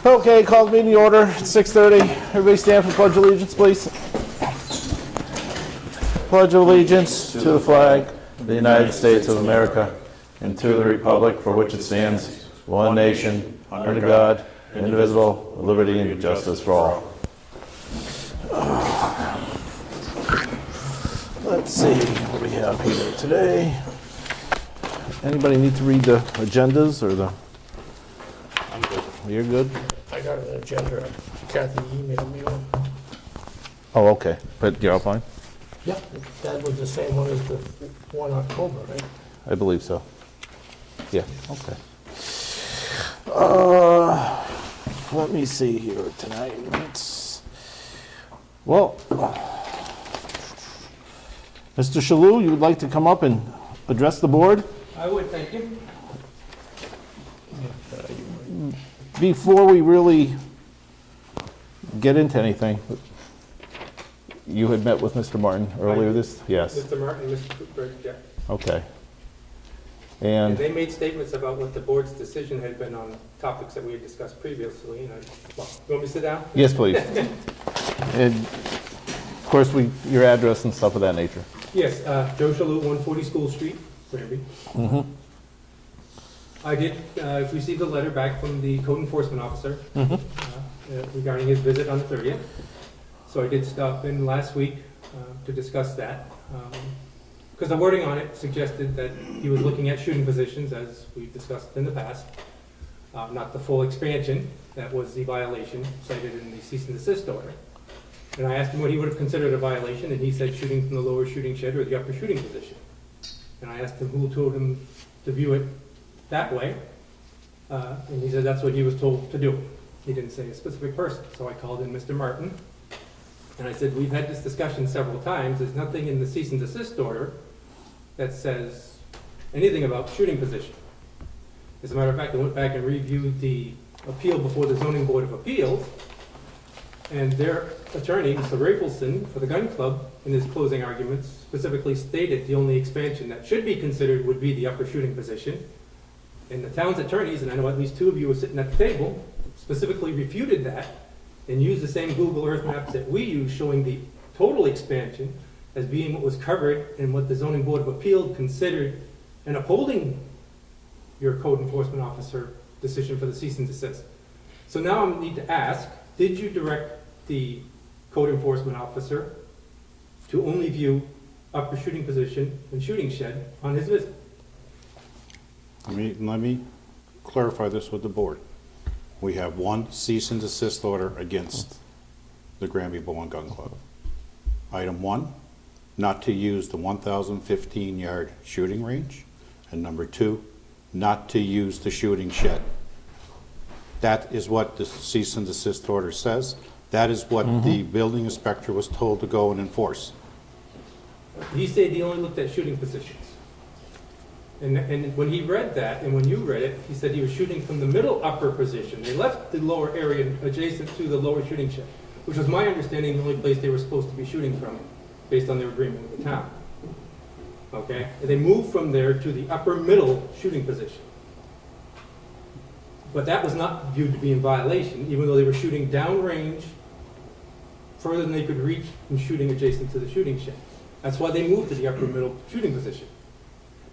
Okay, call the meeting to order. It's 6:30. Everybody stand for Pledge of Allegiance, please. Pledge of Allegiance to the flag of the United States of America and to the republic for which it stands, one nation, under God, indivisible, with liberty and justice for all. Let's see what we have here today. Anybody need to read the agendas or the? I'm good. You're good? I got an agenda. Kathy emailed me one. Oh, okay. But you're all fine? Yeah, that was the same one as the 1 October, right? I believe so. Yeah, okay. Let me see here tonight. Well, Mr. Shalou, you would like to come up and address the board? I would, thank you. Before we really get into anything, you had met with Mr. Martin earlier this, yes, Mr. Martin and Mr. Cooper, yeah. okay. And And, they made statements about what the board's decision had been on topics that we had discussed previously, and well, you want me to sit down? yes, please. And, of course, your address and stuff of that nature. Yes, Joe Shalou, 140 School Street, Granby. I did receive a letter back from the code enforcement officer regarding his visit on the 30th. So I did stop in last week to discuss that. Because the wording on it suggested that he was looking at shooting positions, as we've discussed in the past, not the full expansion. That was the violation cited in the cease and desist order. And I asked him what he would have considered a violation, and he said shooting from the lower shooting shed or the upper shooting position. And I asked him who told him to view it that way, and he said that's what he was told to do. He didn't say a specific person. So I called in Mr. Martin, and I said, we've had this discussion several times. There's nothing in the cease and desist order that says anything about shooting position. As a matter of fact, I went back and reviewed the appeal before the Zoning Board of Appeals, and their attorney, Mr. Rafelson, for the gun club, in his closing arguments, specifically stated the only expansion that should be considered would be the upper shooting position. And the town's attorneys, and I know at least 2 of you were sitting at the table, specifically refuted that and used the same Google Earth maps that we use showing the total expansion as being what was covered and what the Zoning Board of Appeal considered and upholding your code enforcement officer decision for the cease and desist. So now I need to ask, did you direct the code enforcement officer to only view upper shooting position and shooting shed on his visit? Let me clarify this with the board. We have one cease and desist order against the Granby Bow and Gun Club. Item 1, not to use the 1,015-yard shooting range. And number 2, not to use the shooting shed. That is what the cease and desist order says. That is what the building inspector was told to go and enforce. He said he only looked at shooting positions. And when he read that, and when you read it, he said he was shooting from the middle upper position. They left the lower area adjacent to the lower shooting shed, which was my understanding the only place they were supposed to be shooting from, based on their agreement with the town. Okay? And they moved from there to the upper middle shooting position. But that was not viewed to be in violation, even though they were shooting downrange further than they could reach from shooting adjacent to the shooting shed. That's why they moved to the upper middle shooting position.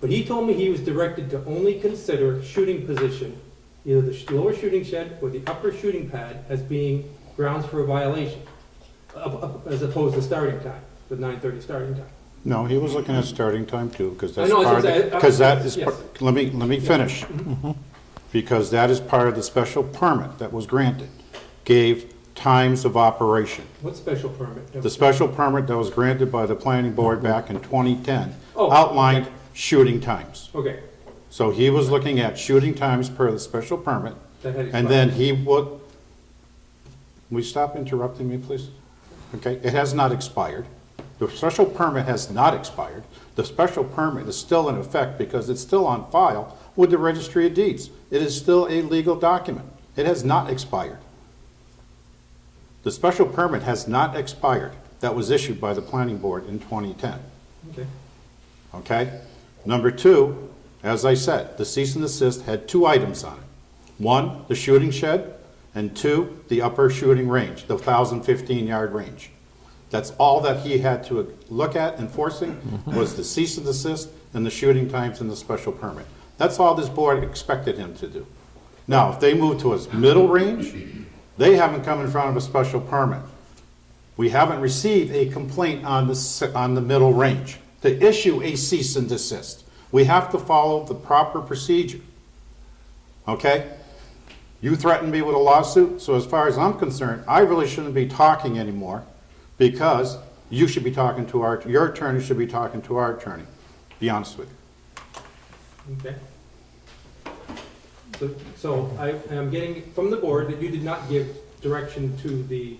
But he told me he was directed to only consider shooting position, either the lower shooting shed or the upper shooting pad, as being grounds for a violation, as opposed to starting time, the 9:30 starting time. No, he was looking at starting time too, because that's I know, part of, because that is, yes. let me finish. Because that is part of the special permit that was granted, gave times of operation. What special permit? The special permit that was granted by the planning board back in 2010 Oh, outlined shooting times. Okay. So he was looking at shooting times per the special permit, That had and then he would, will you stop interrupting me, please? Okay, it has not expired. The special permit has not expired. The special permit is still in effect because it's still on file with the Registry of Deeds. It is still a legal document. It has not expired. The special permit has not expired. That was issued by the planning board in 2010. Okay. Okay? Number 2, as I said, the cease and desist had 2 items on it. 1, the shooting shed, and 2, the upper shooting range, the 1,015-yard range. That's all that he had to look at enforcing was the cease and desist and the shooting times and the special permit. That's all this board expected him to do. Now, if they move to his middle range, they haven't come in front of a special permit. We haven't received a complaint on the middle range to issue a cease and desist. We have to follow the proper procedure. Okay? You threatened me with a lawsuit, so as far as I'm concerned, I really shouldn't be talking anymore because you should be talking to your attorney should be talking to our attorney. Be honest with you. Okay. So I am getting from the board that you did not give direction to the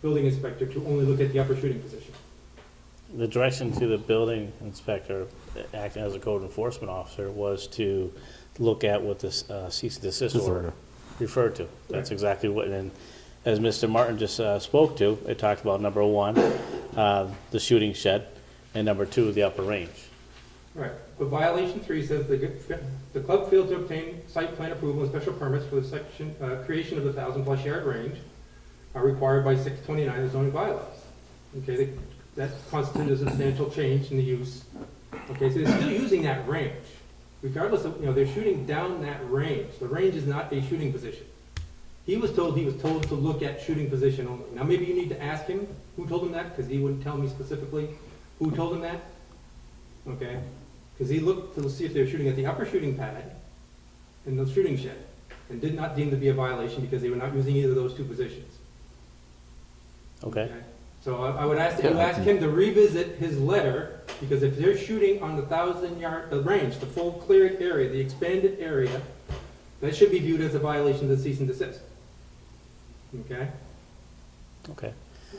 building inspector to only look at the upper shooting position. The direction to the building inspector, acting as a code enforcement officer, was to look at what this cease and desist order referred to. That's exactly what, and as Mr. Martin just spoke to, it talked about number 1, the shooting shed, and number 2, the upper range. Right, but violation 3 says the club failed to obtain site plan approval and special permits for the creation of the 1,000+ yard range are required by 629 of the zoning bylaws. Okay, that constitutes a substantial change in the use. Okay, so they're still using that range, regardless of, they're shooting down that range. The range is not a shooting position. He was told to look at shooting position only. Now, maybe you need to ask him who told him that, because he wouldn't tell me specifically who told him that. Okay, because he looked to see if they were shooting at the upper shooting pad and the shooting shed, and did not deem to be a violation because they were not using either of those 2 positions. Okay? So I would ask that you ask him to revisit his letter, because if they're shooting on the 1,000-yard range, the full cleared area, the expanded area, that should be viewed as a violation of the cease and desist. Okay? Okay.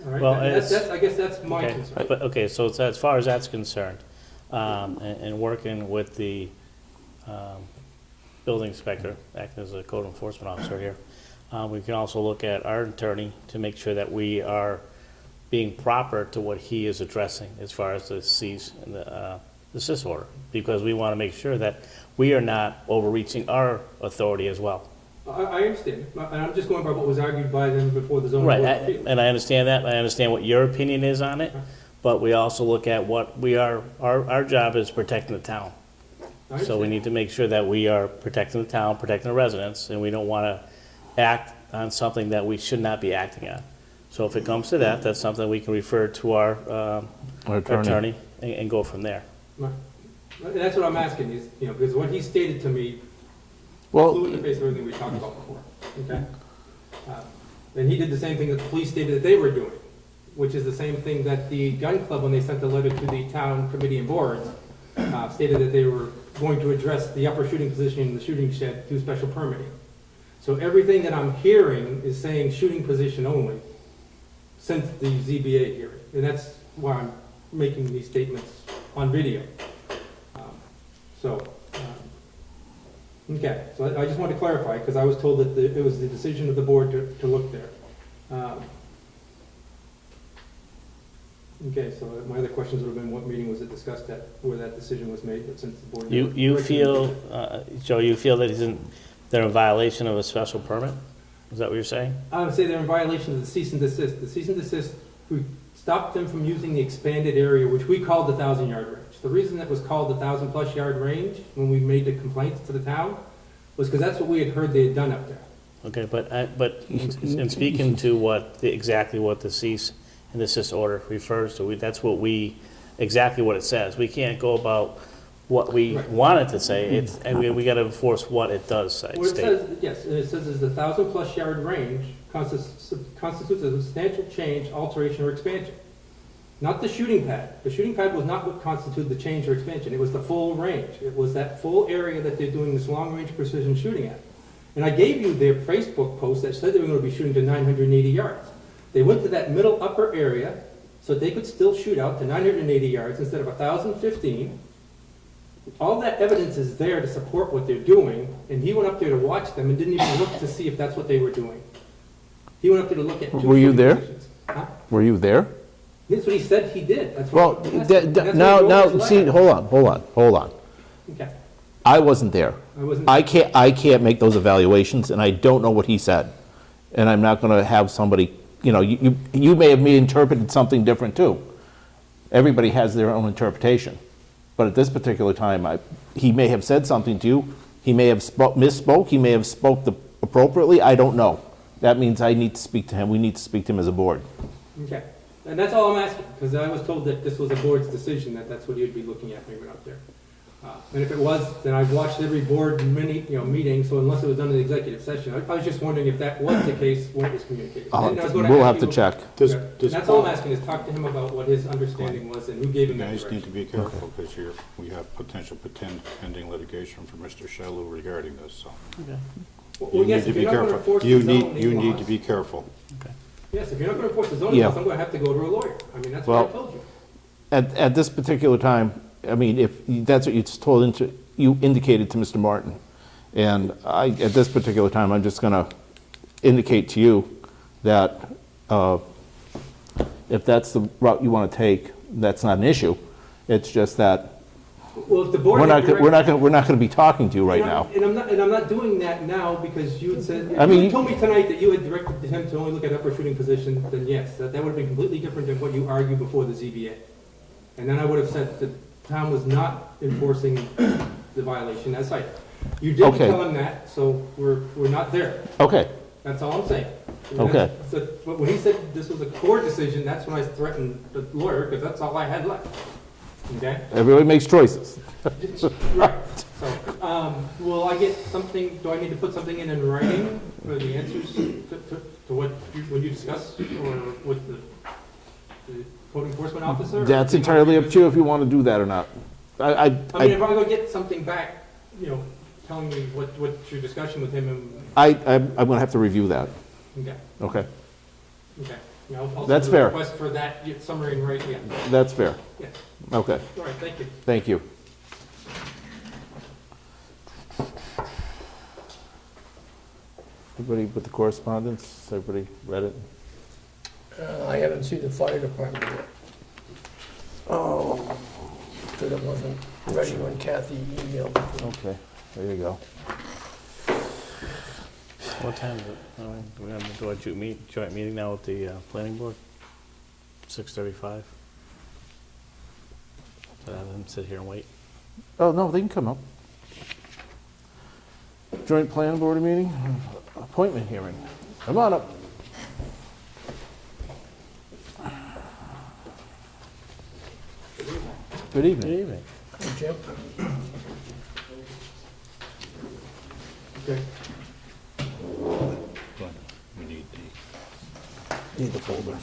All right, Well, I guess that's my Okay, concern. but, okay, so it's as far as that's concerned, and working with the building inspector, acting as a code enforcement officer here, we can also look at our attorney to make sure that we are being proper to what he is addressing as far as the cease and the desist order, because we want to make sure that we are not overreaching our authority as well. I understand, and I'm just going by what was argued by them before the zoning Right, board of appeals. and I understand that, I understand what your opinion is on it, but we also look at what we are, our job is protecting the town. I So we understand. need to make sure that we are protecting the town, protecting the residents, and we don't want to act on something that we should not be acting on. So if it comes to that, that's something we can refer to our attorney and go from there. Right. And that's what I'm asking is, because what he stated to me Well, flew in the face of everything we talked about before, okay? And he did the same thing that the police stated that they were doing, which is the same thing that the gun club, when they sent the letter to the town committee and boards, stated that they were going to address the upper shooting position in the shooting shed through special permitting. So everything that I'm hearing is saying shooting position only since the ZBA hearing. And that's why I'm making these statements on video. Okay, so I just wanted to clarify, because I was told that it was the decision of the board to look there. Okay, so my other questions would have been, what meeting was it discussed at, where that decision was made, but since the board... You feel, Joe, you feel that they're in violation of a special permit? Is that what you're saying? I would say they're in violation of the cease and desist. The cease and desist, we stopped them from using the expanded area, which we called the 1,000-yard range. The reason it was called the 1,000+ yard range, when we made the complaints to the town, was because that's what we had heard they had done up there. Okay, but in speaking to exactly what the cease and desist order refers to, that's exactly what it says. We can't go about what we Right. want it to say, and we got to enforce what it does say. What it state. says, yes, and it says is the 1,000+ yard range constitutes a substantial change, alteration, or expansion. Not the shooting pad. The shooting pad was not what constituted the change or expansion. It was the full range. It was that full area that they're doing this long-range precision shooting at. And I gave you their Facebook post that said they were going to be shooting to 980 yards. They went to that middle upper area so that they could still shoot out to 980 yards instead of 1,015. All that evidence is there to support what they're doing, and he went up there to watch them and didn't even look to see if that's what they were doing. He went up there to look at two Were you shooting there? positions. Huh? were you there? That's what he said he did. That's Well, what I'm asking. That's what he wrote in now, his see, letter. hold on. Okay. I wasn't there. I wasn't. I can't make those evaluations, and I don't know what he said. And I'm not gonna have somebody, you may have interpreted something different too. Everybody has their own interpretation. But at this particular time, he may have said something to you, he may have misspoke, he may have appropriately, I don't know. That means I need to speak to him, we need to speak to him as a board. Okay, and that's all I'm asking, because I was told that this was a board's decision, that's what you'd be looking at when we went out there. And if it was, then I've watched every board meeting, so unless it was done in the executive session, I was just wondering if that was the case when it was communicated. And I was gonna We'll ask have to you- check. Does- Okay. does That's all I'm Paul- asking, is talk to him about what his understanding was and who gave him You that guys need to direction. be careful, because we have potential pending litigation for Mr. Shalhoub regarding this, so. Okay. Well, You yes, need to if be you're not gonna careful. enforce You the need, zoning you need laws- to be careful. Yes, if you're not gonna enforce the zoning Yeah. laws, I'm gonna have to go to a lawyer. I mean, that's what I Well- told you. At this particular time, I mean, if that's what you indicated to Mr. Martin, and at this particular time, I'm just gonna indicate to you that if that's the route you wanna take, that's not an issue. It's just that Well, if the board. we're had direct- not gonna be talking to you right And I'm- now. And I'm not doing that now because you had said, I if mean, you told me tonight that you had directed him to only look at upper shooting position, then yes, that would have been completely different than what you argued before the ZBA. And then I would have said the town was not enforcing the violation as cited. You didn't Okay. tell him that, so we're not there. Okay, That's all I'm saying. And Okay. But when he said this was a court decision, that's when I threatened the lawyer, because that's all I had left. Okay? everybody makes choices. Right, so, will I get something, do I need to put something in writing for the answers to what you discussed, or with the code enforcement officer? That's entirely up to you if you wanna do that or not. I mean, if I'm gonna get something back, telling me what your discussion with him, and, I'm gonna have to review that, okay, okay? okay. I'll That's send a fair. request for that summary and right, yeah, That's fair, yeah, okay, all right, thank you. thank you. Everybody with the correspondence, everybody read it? I haven't seen the fire department yet. Oh, because it wasn't ready when Kathy emailed it. Okay, there you go. What time is it? We're gonna do a joint meeting now with the planning board? 6:35? So have them sit here and wait. Oh, no, they can come up. Joint plan board meeting, appointment hearing. Come on up. Good Good evening. evening. Hey, Jim? Okay. We need the folder.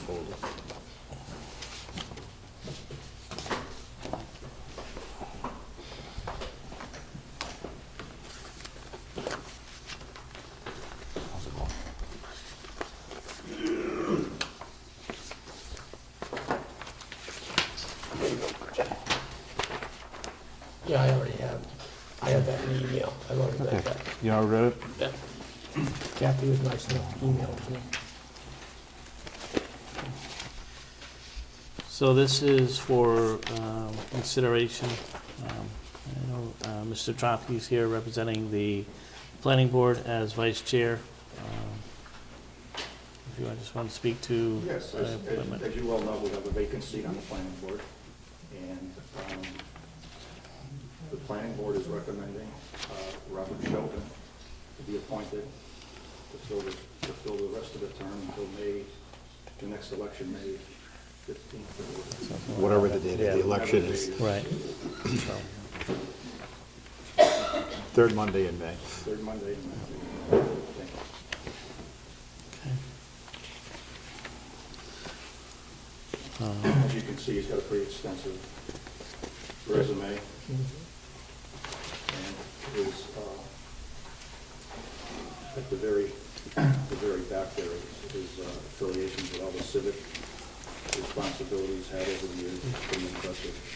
Yeah, I already have. I have that in the email. I've already Okay. read that. You all read it? Kathy was nice enough to email it to me. So this is for consideration. I know Mr. Tropke's here representing the planning board as vice chair. If you just want to speak to. Yes, appointment. as you well know, we have a vacant seat on the planning board, and the planning board is recommending Robert Chauvin to be appointed to fill the rest of the term until the next election, May 15th. Whatever the date of the election is, Right. third Monday in May. Third Monday in May. Thank you. As you can see, he's got a pretty extensive resume. And is, at the very back there, his affiliations with all the civic responsibilities had over the years, is pretty impressive.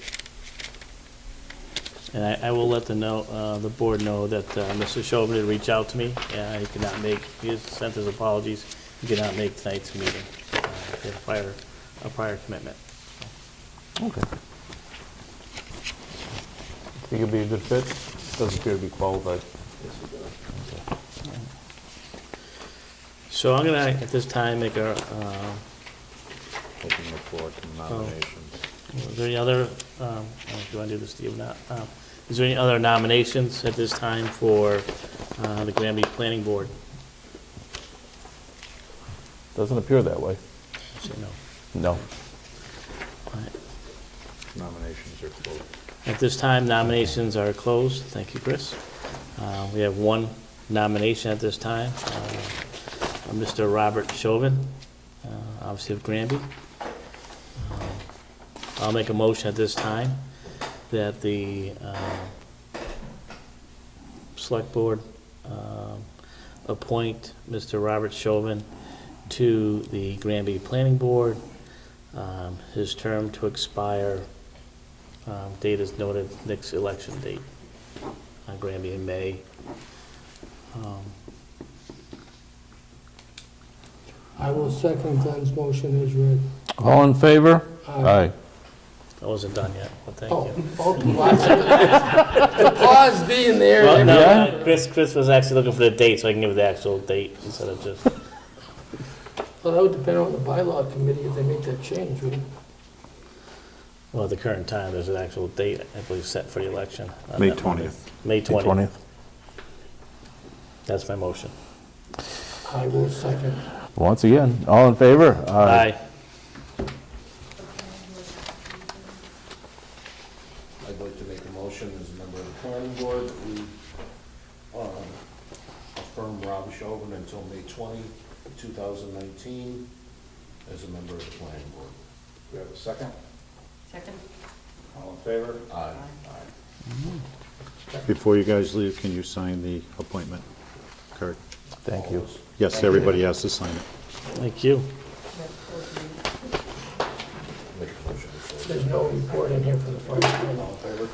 And I will let the board know that Mr. Chauvin did reach out to me, and he could not make, he has sent his apologies, he could not make tonight's meeting. He had a prior commitment. Okay. Think it'd be a good fit? Doesn't appear to be qualified. So I'm gonna, at this time, make a, Open the floor to nominations. is there any other, do you wanna do this, Steve, not? Is there any other nominations at this time for, the Granby Planning Board? Doesn't appear that way. Say no. No. All right. Nominations are closed. At this time, nominations are closed. Thank you, Chris. We have one nomination at this time, Mr. Robert Chauvin, obviously of Granby. I'll make a motion at this time that the Select Board appoint Mr. Robert Chauvin to the Granby Planning Board. His term to expire, date is noted, next election date, on Granby in May. I will second Glenn's motion as read. All in favor? Aye. I wasn't done yet, but thank Oh, you. the pause being there. Well, no, Yeah. Chris was actually looking for the date, so I can give the actual date instead of just, Well, that would depend on the bylaw committee if they make that change, right? well, at the current time, there's an actual date, I believe, set for the election. on May that Monday. 20th. May May 20th. 20th. That's my motion. I will second. Once again, all in favor? Aye. I'd like to make a motion as a member of the planning board that we affirm Rob Chauvin until May 20, 2019, as a member of the planning board. Do we have a second? Second? All in favor? Aye. Before you guys leave, can you sign the appointment card? Thank you. Yes, everybody has to sign it. Thank you. Make a motion to close. There's no report in here from the fire department. All in favor?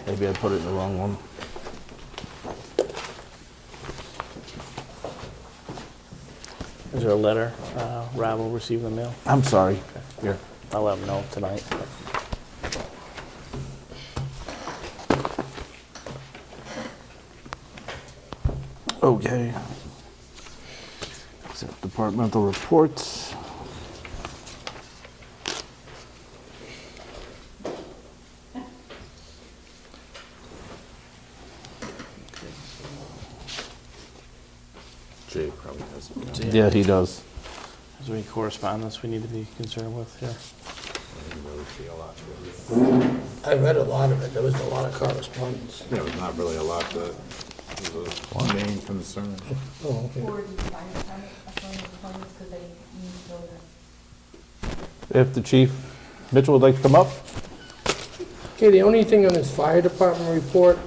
Maybe I put it in the wrong one. Is there a letter Rob will receive in the mail? I'm sorry. Here. I'll let him know tonight. Okay. Accept departmental reports. Jay probably has it. Yeah, he does. Is there any correspondence we need to be concerned with here? I didn't really see a lot to it. I read a lot of it. There was a lot of correspondence. There was not really a lot that was a main concern. Oh, okay. Or did you find the appointments because they need to go to? If the chief, Mitchell would like to come up? Okay, the only thing on this fire department report,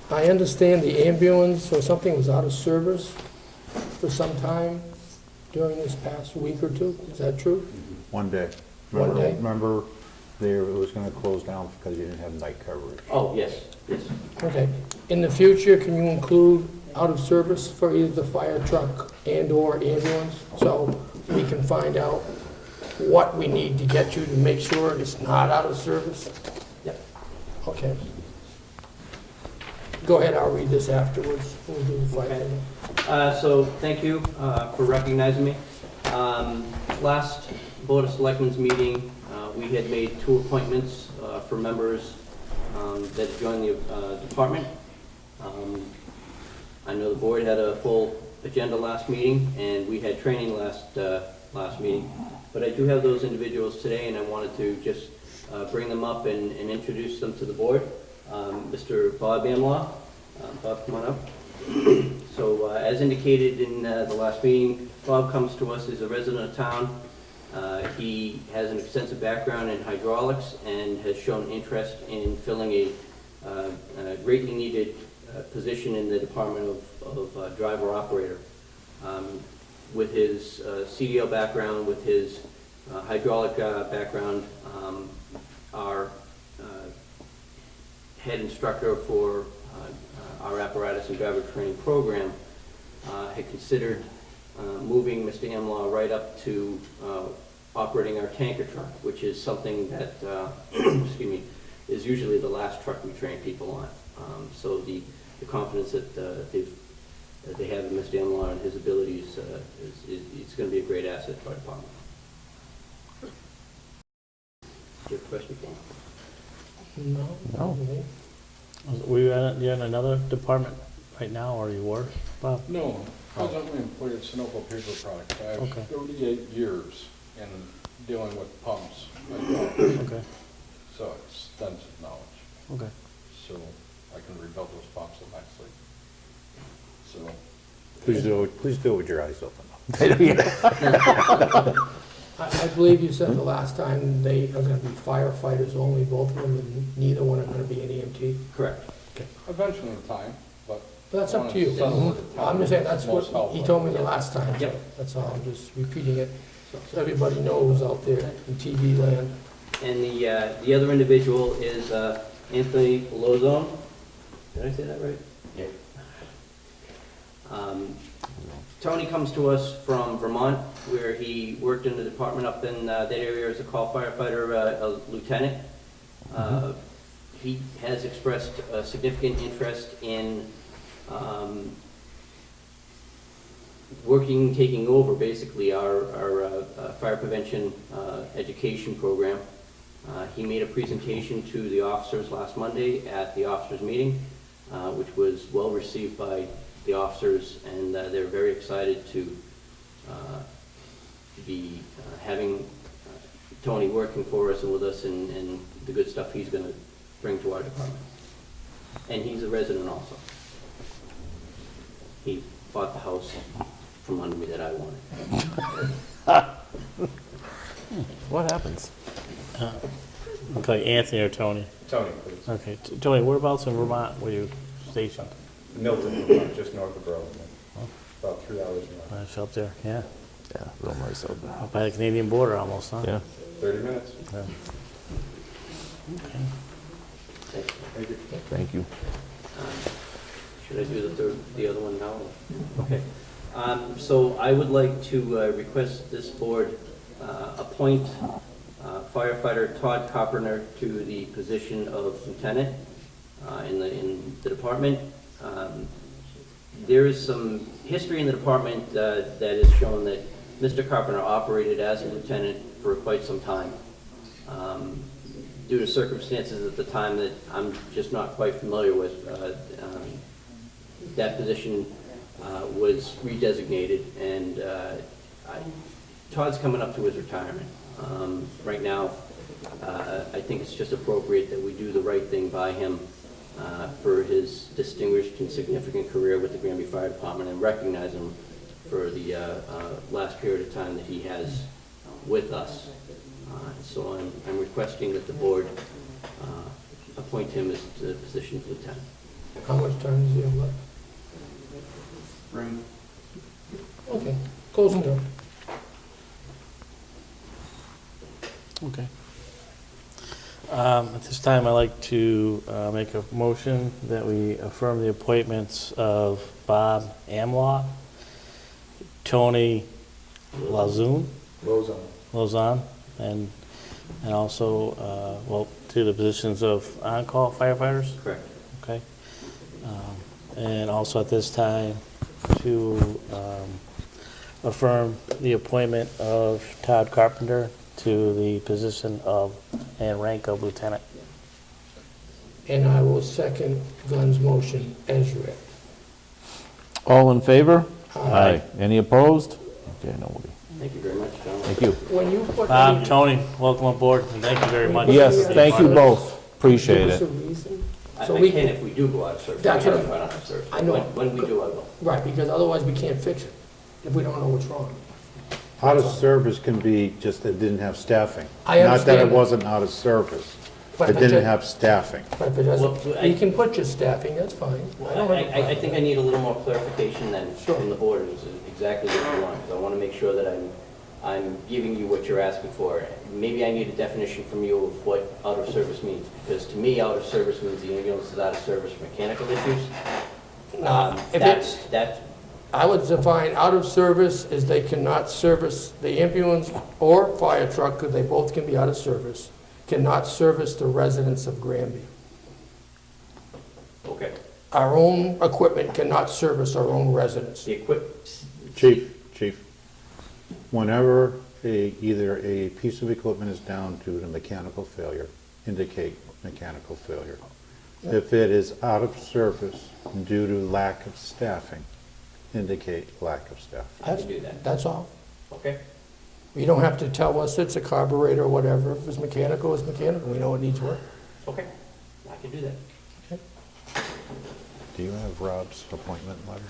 I understand the ambulance or something was out of service for some time during this past week or two. Is that true? One day. One day? Remember, there, it was gonna close down because you didn't have night coverage. Oh, yes, yes. Okay. In the future, can you include out of service for either the fire truck and/or ambulance? So we can find out what we need to get you to make sure it's not out of service? Yep. Okay. Go ahead, I'll read this afterwards. We'll do the fire. Okay. So thank you for recognizing me. Last Board of Selectmen's meeting, we had made 2 appointments for members that joined the department. I know the board had a full agenda last meeting, and we had training last meeting. But I do have those individuals today, and I wanted to just bring them up and introduce them to the board. Mr. Bob Amlaw. Bob, come on up. So as indicated in the last meeting, Bob comes to us as a resident of town. He has an extensive background in hydraulics and has shown interest in filling a greatly needed position in the Department of Driver Operator. With his CDL background, with his hydraulic background, our head instructor for our apparatus and driver training program had considered moving Mr. Amlaw right up to operating our tanker truck, which is something that, excuse me, is usually the last truck we train people on. So the confidence that they have in Mr. Amlaw and his abilities he's going to be a great asset to our department. Do you have a question for him? No? No. Were you in another department right now, or you were, Bob? No, presently employed at Sunoco Paper Products. I have Okay. 38 years in dealing with pumps, Okay, so extensive knowledge. okay. So I can rebuild those pumps nicely. So, Please do it with your eyes open. I believe you said the last time they are gonna be firefighters only, both of them, and neither one are gonna be an EMT. Correct. eventually in time, but. But that's up to you. Settle with the town. I'm just saying, that's what Most helpful. he told me the last time. so Yep. That's all, I'm just repeating it, so everybody knows out there in TV land. And the other individual is Anthony Lozone. Did I say that right? Yeah. Tony comes to us from Vermont, where he worked in the department up in that area as a call firefighter, a lieutenant. He has expressed a significant interest in taking over basically our fire prevention education program. He made a presentation to the officers last Monday at the officers meeting, which was well received by the officers, and they're very excited to be having Tony working for us and with us, and the good stuff he's going to bring to our department. And he's a resident also. He bought the house from under me that I wanted. What happens? Okay, Anthony or Tony? Tony, please. Okay, Tony, whereabouts in Vermont were you stationed? Milton, Vermont, just north of Burlington. About 3 hours north. Nice up there, yeah. Yeah, real nice out there. Up by the Canadian border almost, huh? Yeah. 30 minutes. Yeah. Thank you. Thank you. Should I do the other one now? Okay. So I would like to request this board appoint firefighter Todd Carpenter to the position of lieutenant in the department. There is some history in the department that has shown that Mr. Carpenter operated as a lieutenant for quite some time. Due to circumstances at the time that I'm just not quite familiar with, that position was redesignated, and Todd's coming up to his retirement. Right now, I think it's just appropriate that we do the right thing by him for his distinguished and significant career with the Granby Fire Department, and recognize him for the last period of time that he has with us. So I'm requesting that the board appoint him as the position of lieutenant. How much time does he have left? Spring. Okay, close enough. Okay. At this time, I'd like to make a motion that we affirm the appointments of Bob Amlaw, Tony Lazoon, Lozon, and also, well, to the positions of on-call firefighters. Correct. Okay. And also at this time, to affirm the appointment of Todd Carpenter to the position of and rank of lieutenant. And I will second Glenn's motion as read. All in favor? Aye. Any opposed? Okay, nobody. Thank you very much, gentlemen. Thank you. When you put. Tony, welcome aboard, and thank you very much. Yes, thank you both. Appreciate Give us a it. reason. I So we can if we do go out of service. That's We what haven't gone out of service. I know. When we do, I will. Right, because otherwise we can't fix it if we don't know what's wrong. Out of service can be just that it didn't have staffing. I Not that understand it that. wasn't out of service. But- It but didn't you- have staffing. Right, but that's, Well, you can put your staffing, that's fine. I don't have a I problem. think I need a little more clarification than Sure. from the board, is exactly what you want. 'Cause I want to make sure that I'm giving you what you're asking for. Maybe I need a definition from you of what out of service means, because to me, out of service means the ambulance is out of service for mechanical issues. No, if That's, I would define out of service as they cannot service the ambulance or fire truck, because they both can be out of service, cannot service the residents of Granby. okay. Our own equipment cannot service our own residents. The Chief, Whenever either a piece of equipment is down due to mechanical failure, indicate mechanical failure. If it is out of service due to lack of staffing, indicate lack of staff. That's all. Okay. You don't have to tell us it's a carburetor or whatever. If it's mechanical, it's mechanical. We know it needs work. Okay, I can do that. Do you have Rob's appointment letter,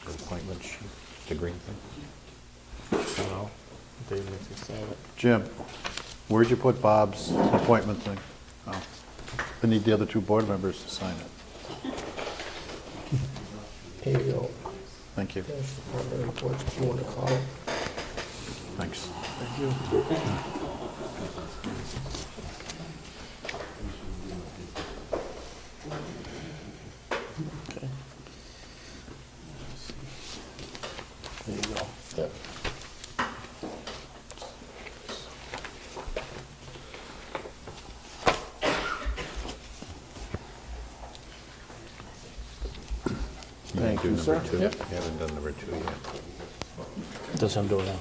or appointment sheet, the green thing? No, Dave needs to sign it. Jim, where'd you put Bob's appointment thing? Oh, I need the other two board members to sign it. Here you go. Thank you. Finish the department reports if you want to call it. Thanks. Okay. There you go. Yep. Thank Do you, number sir. two. Yep. You haven't done number 2 yet. That's what I'm doing now.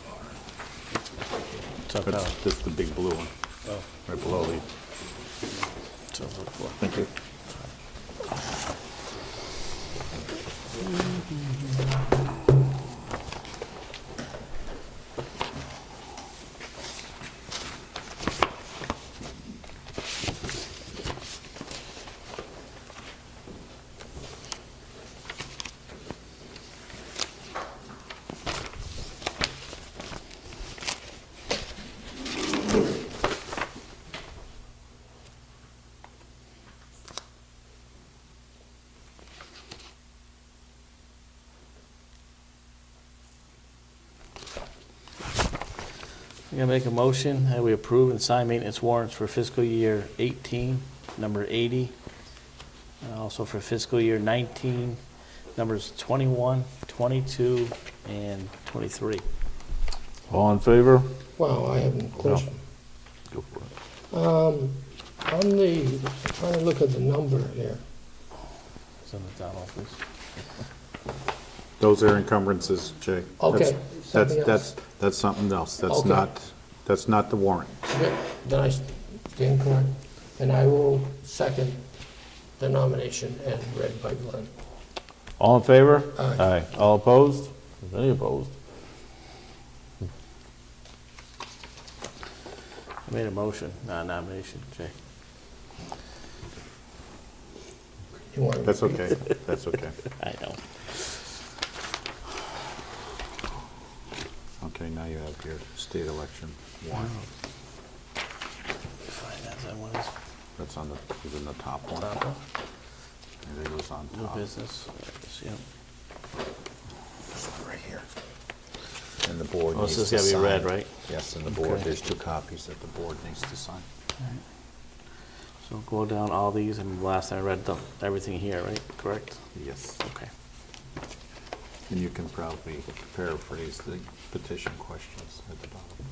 It's up now. That's the big blue one, Oh, right below the, it's up before. Thank you. I'm gonna make a motion that we approve and sign maintenance warrants for fiscal year 18, number 80. And also for fiscal year 19, numbers 21, 22, and 23. All in favor? Well, I have a question. Go for it. On the, I'm trying to look at the number here. Send it down, please. those are encumbrances, Jay. Okay, something else. That's something else. Okay. That's not the warrant. Okay, then I stand correct. And I will second the nomination as read by Glenn. All in favor? Aye. All opposed? Any opposed? I made a motion, not a nomination, Jay. You want to That's repeat? okay, that's okay. I know. Okay, now you have your state election warrant. Find that, that one is That's on the, is in the top one. top one. I think it was on New top. business. There it is, yep. This one right here. And the board Oh, needs this to has sign. gotta be red, right? Yes, and the board, Okay. there's 2 copies that the board needs to sign. So go down all these, and last time I read everything here, right? Correct? Yes. Okay. And you can probably paraphrase the petition questions at the bottom.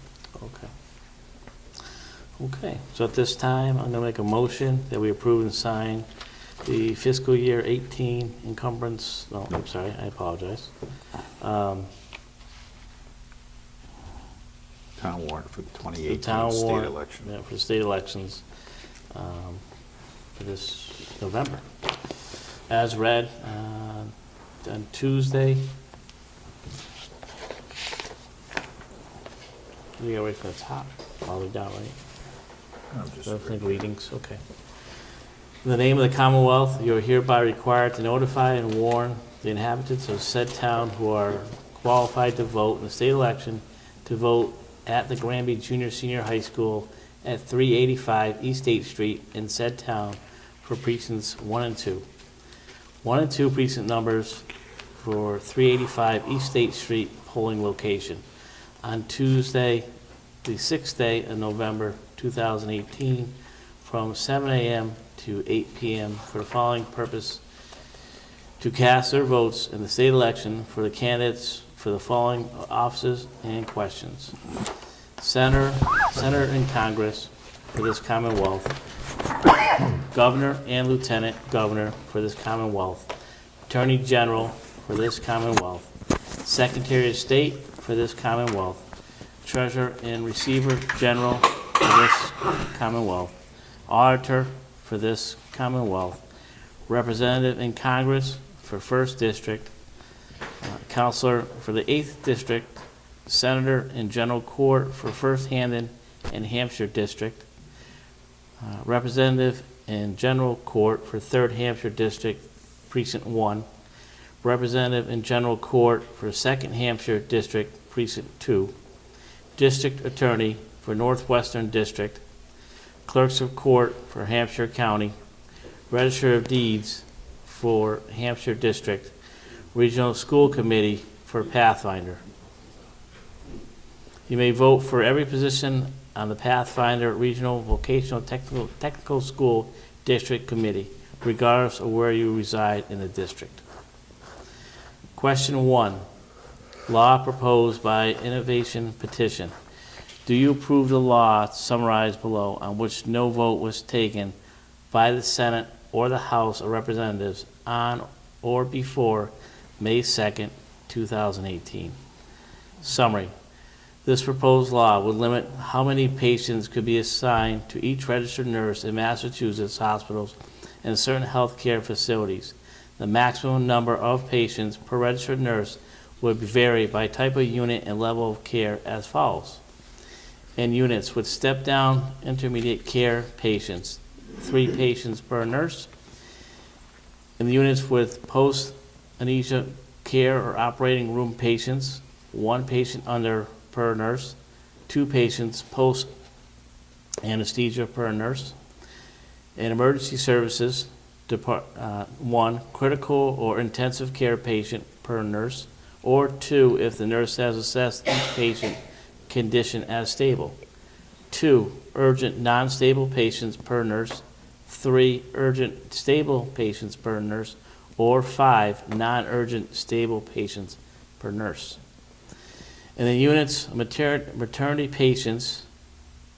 Okay. Okay, so at this time, I'm gonna make a motion that we approve and sign the fiscal year 18 encumbrance, no, I'm sorry, I apologize. Town warrant for the The 2018 town state warrant, election. yeah, for the state elections, for this November. As read, on Tuesday. We gotta wait for the top, all the way down, right? I'm just Everything readings, okay. In the name of the Commonwealth, you are hereby required to notify and warn the inhabitants of said town who are qualified to vote in the state election to vote at the Granby Junior Senior High School at 385 East 8th Street in said town for precincts 1 and 2. 1 and 2 precinct numbers for 385 East 8th Street polling location on Tuesday, the 6th day of November 2018, from 7 a.m. to 8 p.m. for the following purpose: to cast their votes in the state election for the candidates for the following offices and questions: Senator in Congress for this Commonwealth, Governor and Lieutenant Governor for this Commonwealth, Attorney General for this Commonwealth, Secretary of State for this Commonwealth, treasurer and receiver general for this Commonwealth, auditor for this Commonwealth, representative in Congress for 1st District, counselor for the 8th District, senator in general court for 1st Hampden and Hampshire District, representative in general court for 3rd Hampshire District, Precinct 1, representative in general court for 2nd Hampshire District, Precinct 2, district attorney for Northwestern District, clerks of court for Hampshire County, register of deeds for Hampshire District, regional school committee for Pathfinder. You may vote for every position on the Pathfinder Regional Vocational Technical School District Committee, regardless of where you reside in the district. Question 1, law proposed by innovation petition. Do you approve the law summarized below on which no vote was taken by the Senate or the House of Representatives on or before May 2nd, 2018? Summary. This proposed law would limit how many patients could be assigned to each registered nurse in Massachusetts hospitals and certain healthcare facilities. The maximum number of patients per registered nurse would vary by type of unit and level of care as follows. In units with step-down intermediate care patients, 3 patients per nurse. In the units with post-anesthesia care or operating room patients, 1 patient under per nurse, 2 patients post-anesthesia per nurse. In emergency services, 1 critical or intensive care patient per nurse, or 2 if the nurse has assessed each patient condition as stable. 2 urgent non-stable patients per nurse, 3 urgent stable patients per nurse, or 5 non-urgent stable patients per nurse. In the units, maternity patients,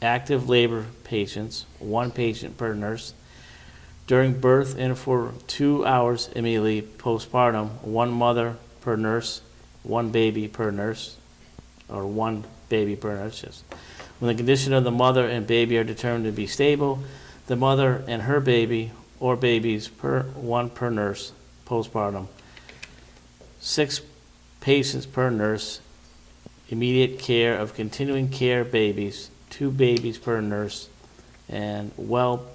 active labor patients, 1 patient per nurse. During birth and for 2 hours immediately postpartum, 1 mother per nurse, 1 baby per nurse, or 1 baby per nurse. Yes. When the condition of the mother and baby are determined to be stable, the mother and her baby or babies 1 per nurse postpartum. 6 patients per nurse. Immediate care of continuing care babies, 2 babies per nurse, and well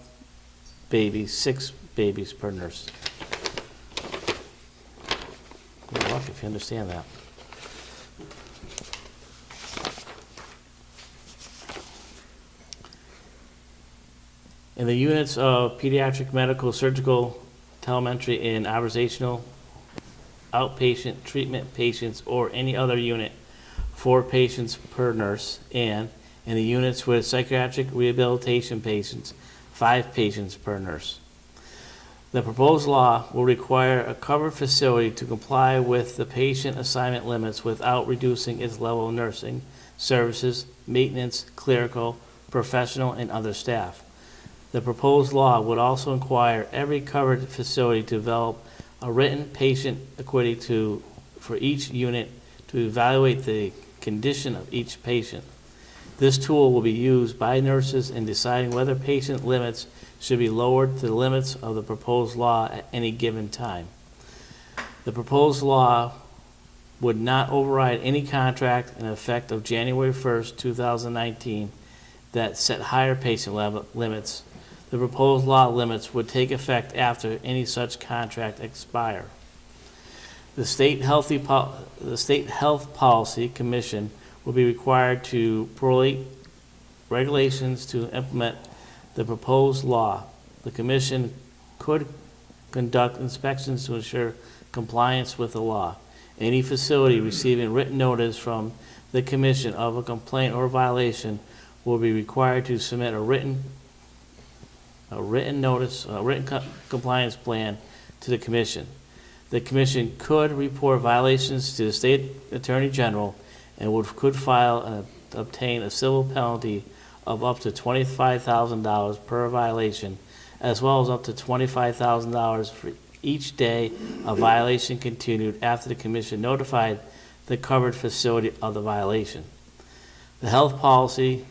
babies, 6 babies per nurse. Good luck if you understand that. In the units of pediatric medical, surgical, telemetry, and observational outpatient treatment patients or any other unit, 4 patients per nurse, and in the units with psychiatric rehabilitation patients, 5 patients per nurse. The proposed law will require a covered facility to comply with the patient assignment limits without reducing its level of nursing, services, maintenance, clerical, professional, and other staff. The proposed law would also require every covered facility to develop a written patient equity for each unit to evaluate the condition of each patient. This tool will be used by nurses in deciding whether patient limits should be lowered to the limits of the proposed law at any given time. The proposed law would not override any contract in effect of January 1st, 2019 that set higher patient limits. The proposed law limits would take effect after any such contract expire. The State Health Policy Commission will be required to promulgate regulations to implement the proposed law. The Commission could conduct inspections to ensure compliance with the law. Any facility receiving written notice from the Commission of a complaint or violation will be required to submit a written compliance plan to the Commission. The Commission could report violations to the State Attorney General and could file and obtain a civil penalty of up to $25,000 per violation, as well as up to $25,000 for each day a violation continued after the Commission notified the covered facility of the violation. The Health Policy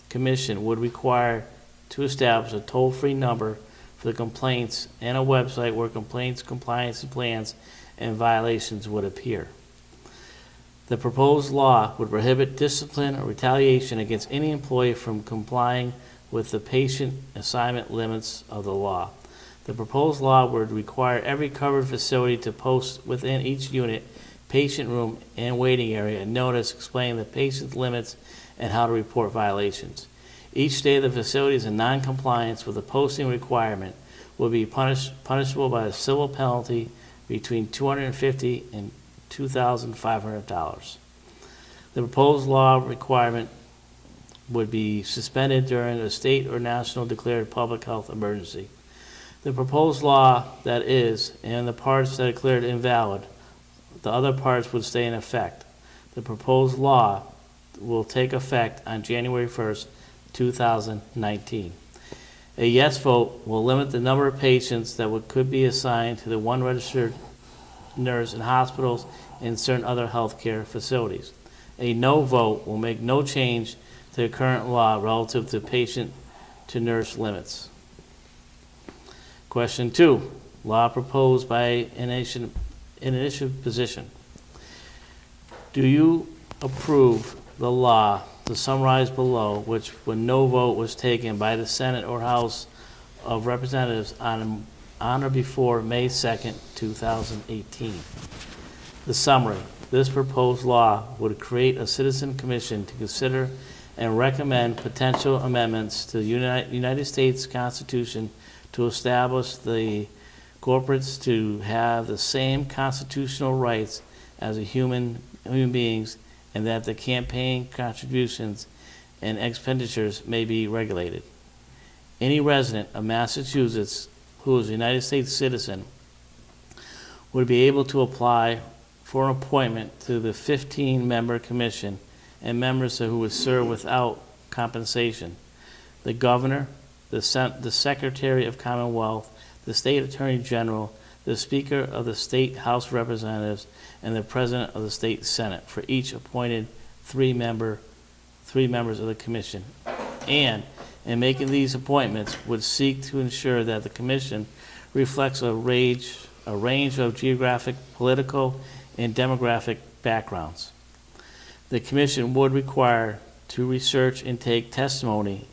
Commission would require to establish a toll-free number for the complaints and a website where complaints, compliance plans, and violations would appear. The proposed law would prohibit discipline or retaliation against any employee from complying with the patient assignment limits of the law. The proposed law would require every covered facility to post within each unit, patient room, and waiting area a notice explaining the patient's limits and how to report violations. Each state of the facilities in non-compliance with the posting requirement will be punishable by a civil penalty between $250 and $2,500. The proposed law requirement would be suspended during a state or national declared public health emergency. The proposed law that is, and the parts that are declared invalid, the other parts would stay in effect. The proposed law will take effect on January 1st, 2019. A yes vote will limit the number of patients that could be assigned to the one registered nurse in hospitals and certain other healthcare facilities. A no vote will make no change to the current law relative to patient to nurse limits. Question 2, law proposed by an initiative position. Do you approve the law to summarize below, which when no vote was taken by the Senate or House of Representatives on or before May 2nd, 2018? The summary. This proposed law would create a citizen commission to consider and recommend potential amendments to the United States Constitution to establish the corporates to have the same constitutional rights as human beings, and that the campaign contributions and expenditures may be regulated. Any resident of Massachusetts who is a United States citizen would be able to apply for an appointment to the 15-member commission and members who would serve without compensation. The governor, the Secretary of Commonwealth, the State Attorney General, the Speaker of the State House of Representatives, and the President of the State Senate for each appointed three members of the commission. And in making these appointments would seek to ensure that the commission reflects a range of geographic, political, and demographic backgrounds. The commission would require to research and take testimony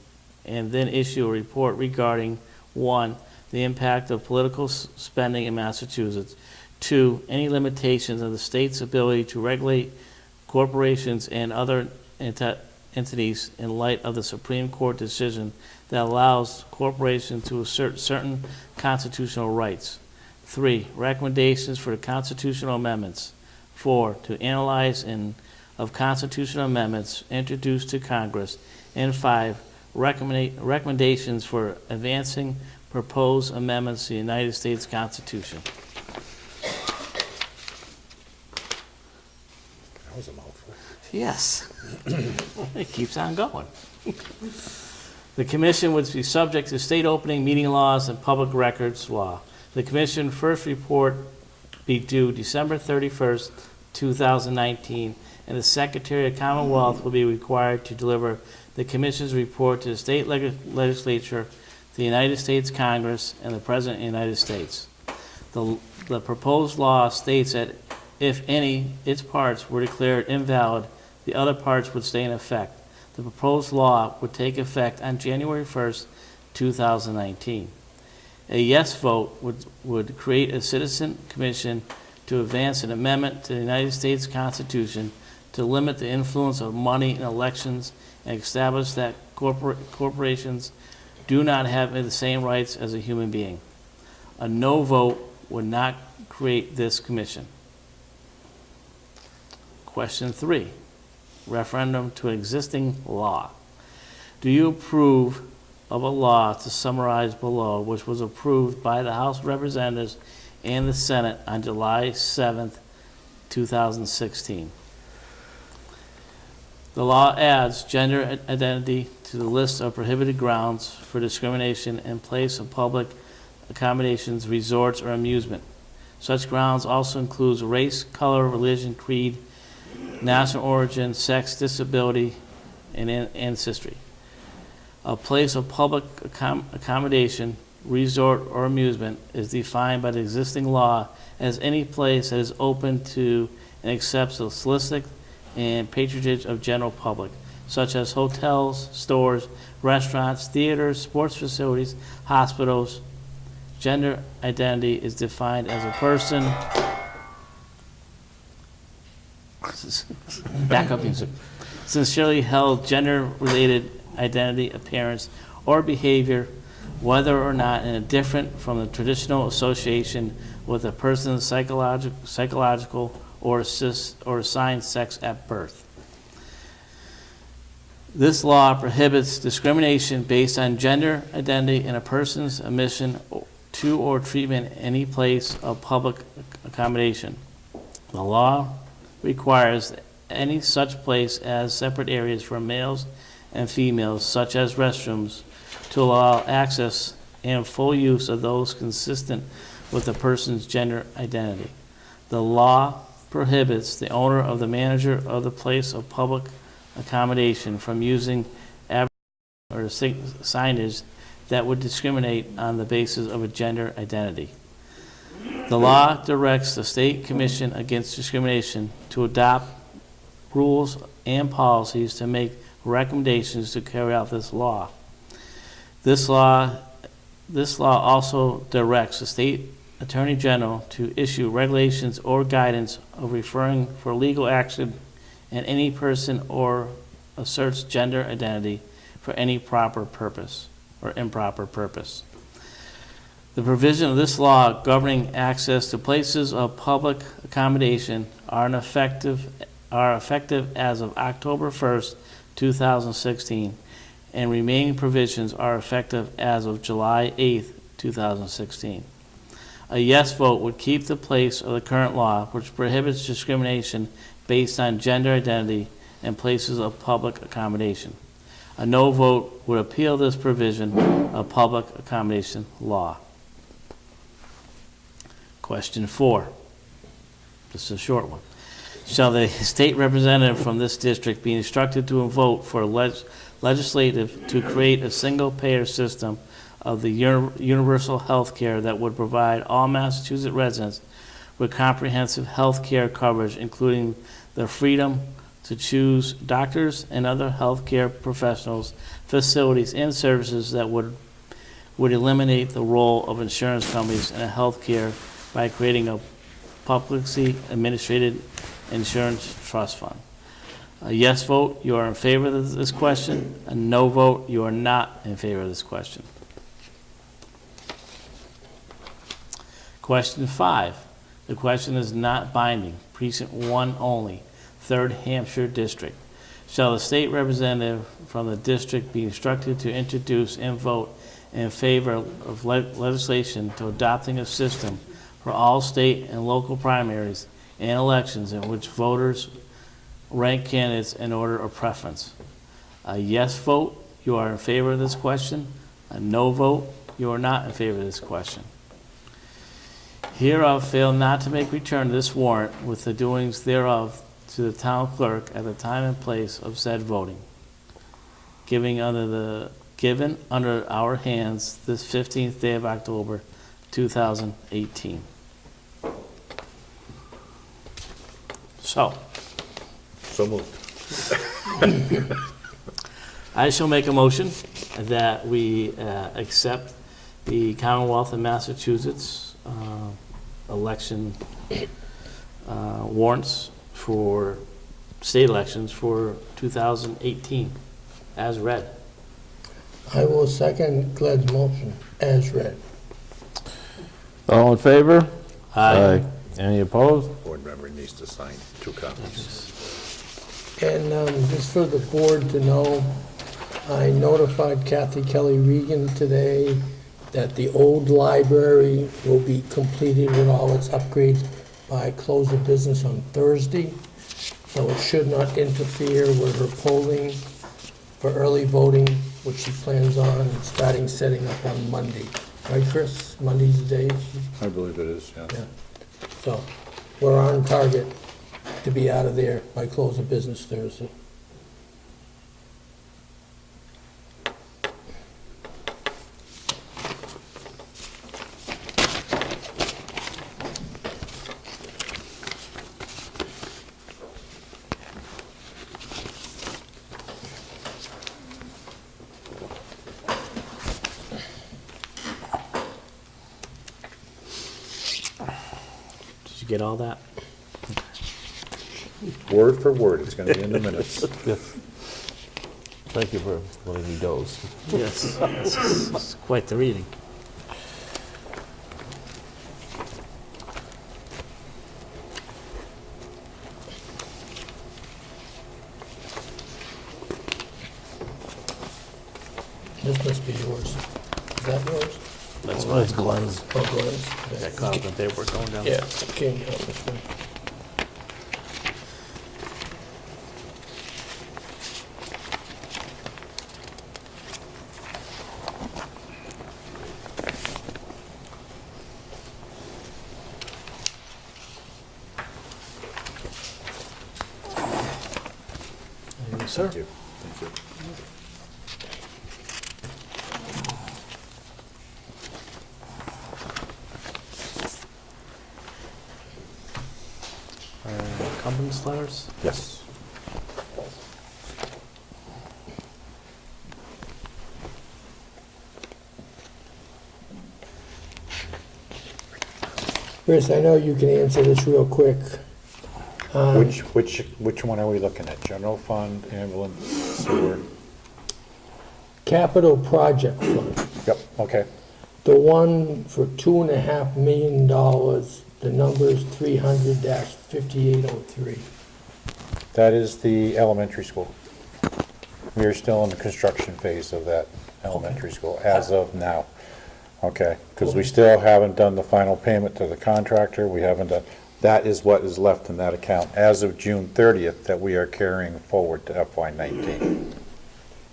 and then issue a report regarding 1, the impact of political spending in Massachusetts, 2, any limitations of the state's ability to regulate corporations and other entities in light of the Supreme Court decision that allows corporations to assert certain constitutional rights, 3, recommendations for the constitutional amendments, 4, to analyze of constitutional amendments introduced to Congress, and 5, recommendations for advancing proposed amendments to the United States Constitution. That was a mouthful. Yes. It keeps on going. The commission would be subject to state opening meeting laws and public records law. The commission first report be due December 31st, 2019, and the Secretary of Commonwealth will be required to deliver the commission's report to the state legislature, the United States Congress, and the President of the United States. The proposed law states that if any its parts were declared invalid, the other parts would stay in effect. The proposed law would take effect on January 1st, 2019. A yes vote would create a citizen commission to advance an amendment to the United States Constitution to limit the influence of money in elections and establish that corporations do not have the same rights as a human being. A no vote would not create this commission. Question 3, referendum to existing law. Do you approve of a law to summarize below, which was approved by the House of Representatives and the Senate on July 7th, 2016? The law adds gender identity to the list of prohibited grounds for discrimination in place of public accommodations, resorts, or amusement. Such grounds also include race, color, religion, creed, national origin, sex, disability, and ancestry. A place of public accommodation, resort, or amusement is defined by the existing law as any place that is open to and accepts the solicited and patronage of general public, such as hotels, stores, restaurants, theaters, sports facilities, hospitals. Gender identity is defined as a person. Backup music. Sincerely held gender-related identity, appearance, or behavior, whether or not different from the traditional association with a person's psychological or assigned sex at birth. This law prohibits discrimination based on gender identity in a person's admission to or treatment in any place of public accommodation. The law requires any such place as separate areas for males and females, such as restrooms, to allow access and full use of those consistent with a person's gender identity. The law prohibits the owner or the manager of the place of public accommodation from using or signage that would discriminate on the basis of a gender identity. The law directs the State Commission Against Discrimination to adopt rules and policies to make recommendations to carry out this law. This law also directs the State Attorney General to issue regulations or guidance of referring for legal action and any person or asserts gender identity for any proper purpose or improper purpose. The provision of this law governing access to places of public accommodation are effective as of October 1st, 2016, and remaining provisions are effective as of July 8th, 2016. A yes vote would keep the place of the current law, which prohibits discrimination based on gender identity in places of public accommodation. A no vote would appeal this provision of public accommodation law. Question 4. This is a short one. Shall the state representative from this district be instructed to vote for legislative to create a single-payer system of the universal health care that would provide all Massachusetts residents with comprehensive health care coverage, including the freedom to choose doctors and other health care professionals, facilities, and services that would eliminate the role of insurance companies in health care by creating a publicly administrated insurance trust fund. A yes vote, you are in favor of this question. A no vote, you are not in favor of this question. Question 5. The question is not binding. Precinct 1 only. 3rd Hampshire District. Shall the state representative from the district be instructed to introduce and vote in favor of legislation to adopting a system for all state and local primaries and elections in which voters rank candidates in order of preference? A yes vote, you are in favor of this question. A no vote, you are not in favor of this question. Hereof fail not to make return to this warrant with the doings thereof to the town clerk at the time and place of said voting, given under our hands this 15th day of October 2018. So moved. I shall make a motion that we accept the Commonwealth of Massachusetts election warrants for state elections for 2018 as read. I will second Glen's motion as read. All in favor? Aye. Any opposed? Board member needs to sign 2 copies. And just for the board to know, I notified Kathy Kelly Regan today that the old library will be completed with all its upgrades by close of business on Thursday. So it should not interfere with her polling for early voting, which she plans on starting setting up on Monday. Right, Chris? Monday's the day? I believe it is, yes. Yeah. So we're on target to be out of there by close of business Thursday. Did you get all that? Word for word, it's gonna be in the minutes. Thank you for letting me doze. Yes. It's quite the reading. This must be yours. Is that yours? That's Oh, it's Glenn's. Oh, Glenn's? Got caught up in paperwork going down. Yeah, it came down this way. Yes, sir. Thank you. Thank you. Encumbrance letters? Yes. Chris, I know you can answer this real quick. Which one are we looking at? General fund, ambulance, sewer? Capital Project Fund, Yep, okay. the one for $2.5 million, the number is 300-5803. That is the elementary school. We are still in the construction phase of that elementary school as of now. Okay, because we still haven't done the final payment to the contractor. We haven't done, that is what is left in that account as of June 30th that we are carrying forward to FY19.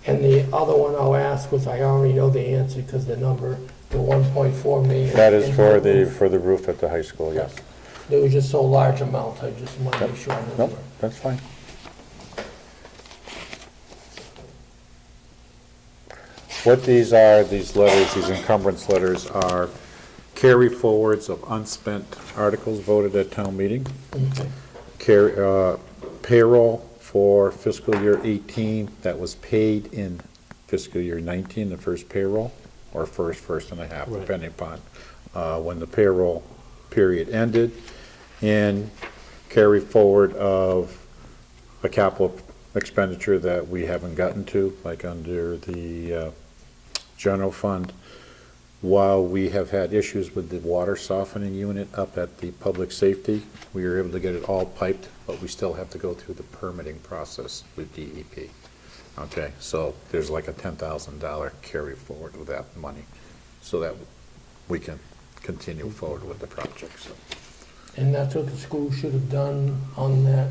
And the other one I'll ask, which I already know the answer because the number, the 1.4 million. That is for the roof at the high school, yes. It was just so large amount, I just want to make sure I know. Nope, that's fine. What these are, these letters, these encumbrance letters are carry forwards of unspent articles voted at town meeting. Okay. Payroll for fiscal year 18 that was paid in fiscal year 19, the first payroll, or first and a half, Right. depending upon when the payroll period ended, and carry forward of a capital expenditure that we haven't gotten to, like under the general fund. While we have had issues with the water softening unit up at the public safety, we were able to get it all piped, but we still have to go through the permitting process with DEP. Okay, so there's like a $10,000 carry forward with that money, so that we can continue forward with the project, so. And that's what the school should have done on that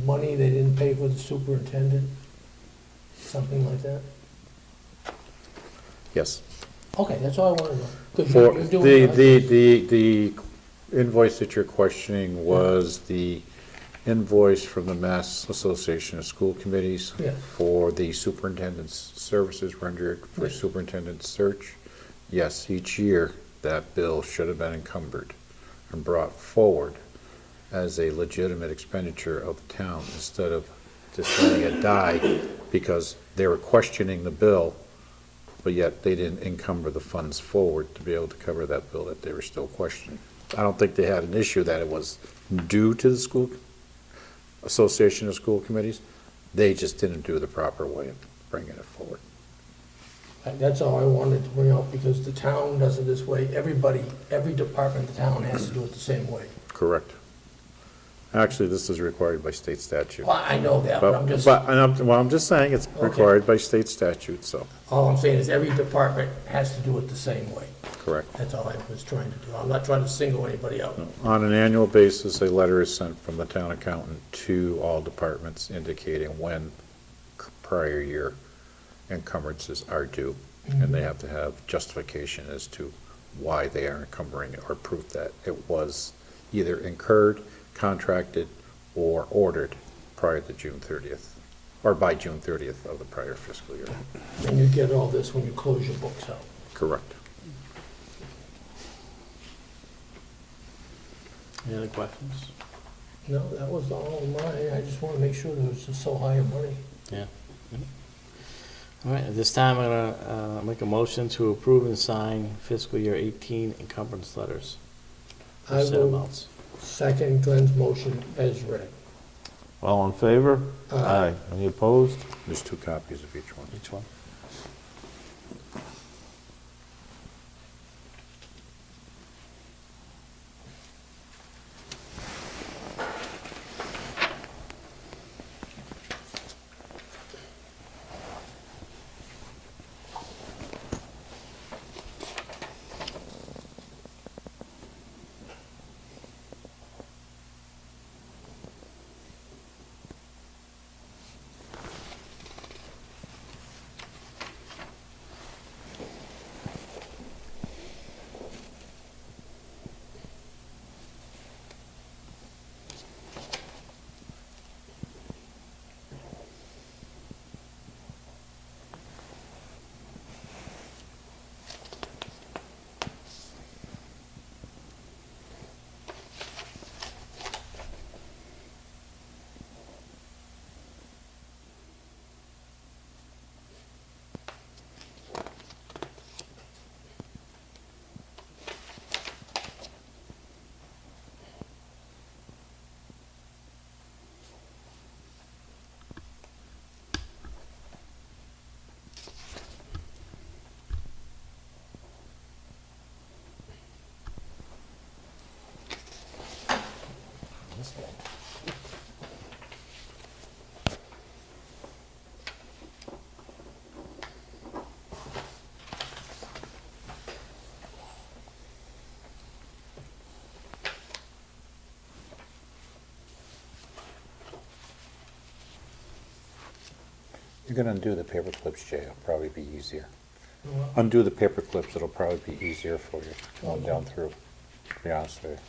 money they didn't pay for the superintendent? Something like that? Yes. Okay, that's all I want to know. 'Cause For you're doing- the invoice that you're questioning was the invoice from the Mass Association of School Committees Yeah. for the superintendent's services rendered for Yeah. superintendent search. Yes, each year, that bill should have been encumbered and brought forward as a legitimate expenditure of the town instead of just letting it die because they were questioning the bill, but yet they didn't encumber the funds forward to be able to cover that bill that they were still questioning. I don't think they had an issue that it was due to the school association of school committees. They just didn't do the proper way of bringing it forward. That's all I wanted to bring up, because the town does it this way. Everybody, every department in the town has to do it the same way. Correct. Actually, this is required by state statute. Well, I know that, but I'm just, I'm just saying it's Okay. required by state statute, so, all I'm saying is every department has to do it the same way. correct. That's all I was trying to do. I'm not trying to single anybody out. On an annual basis, a letter is sent from the town accountant to all departments indicating when prior year encumbrances are due. And they have to have justification as to why they are encumbering it, or proof that it was either incurred, contracted, or ordered prior to June 30th, or by June 30th of the prior fiscal year. And you get all this when you close your books out. Correct. Any other questions? No, that was all of mine. I just want to make sure there was just so high of money. Yeah. All right, at this time, I'm gonna make a motion to approve and sign fiscal year 18 encumbrance letters. I For set will amounts. second Glenn's motion as read. All in favor? Aye. Any opposed? There's 2 copies of each one. Each one. You can undo the paper clips, Jay, it'll probably be easier. Undo the paper clips, it'll probably be easier for you, going down through, to be honest with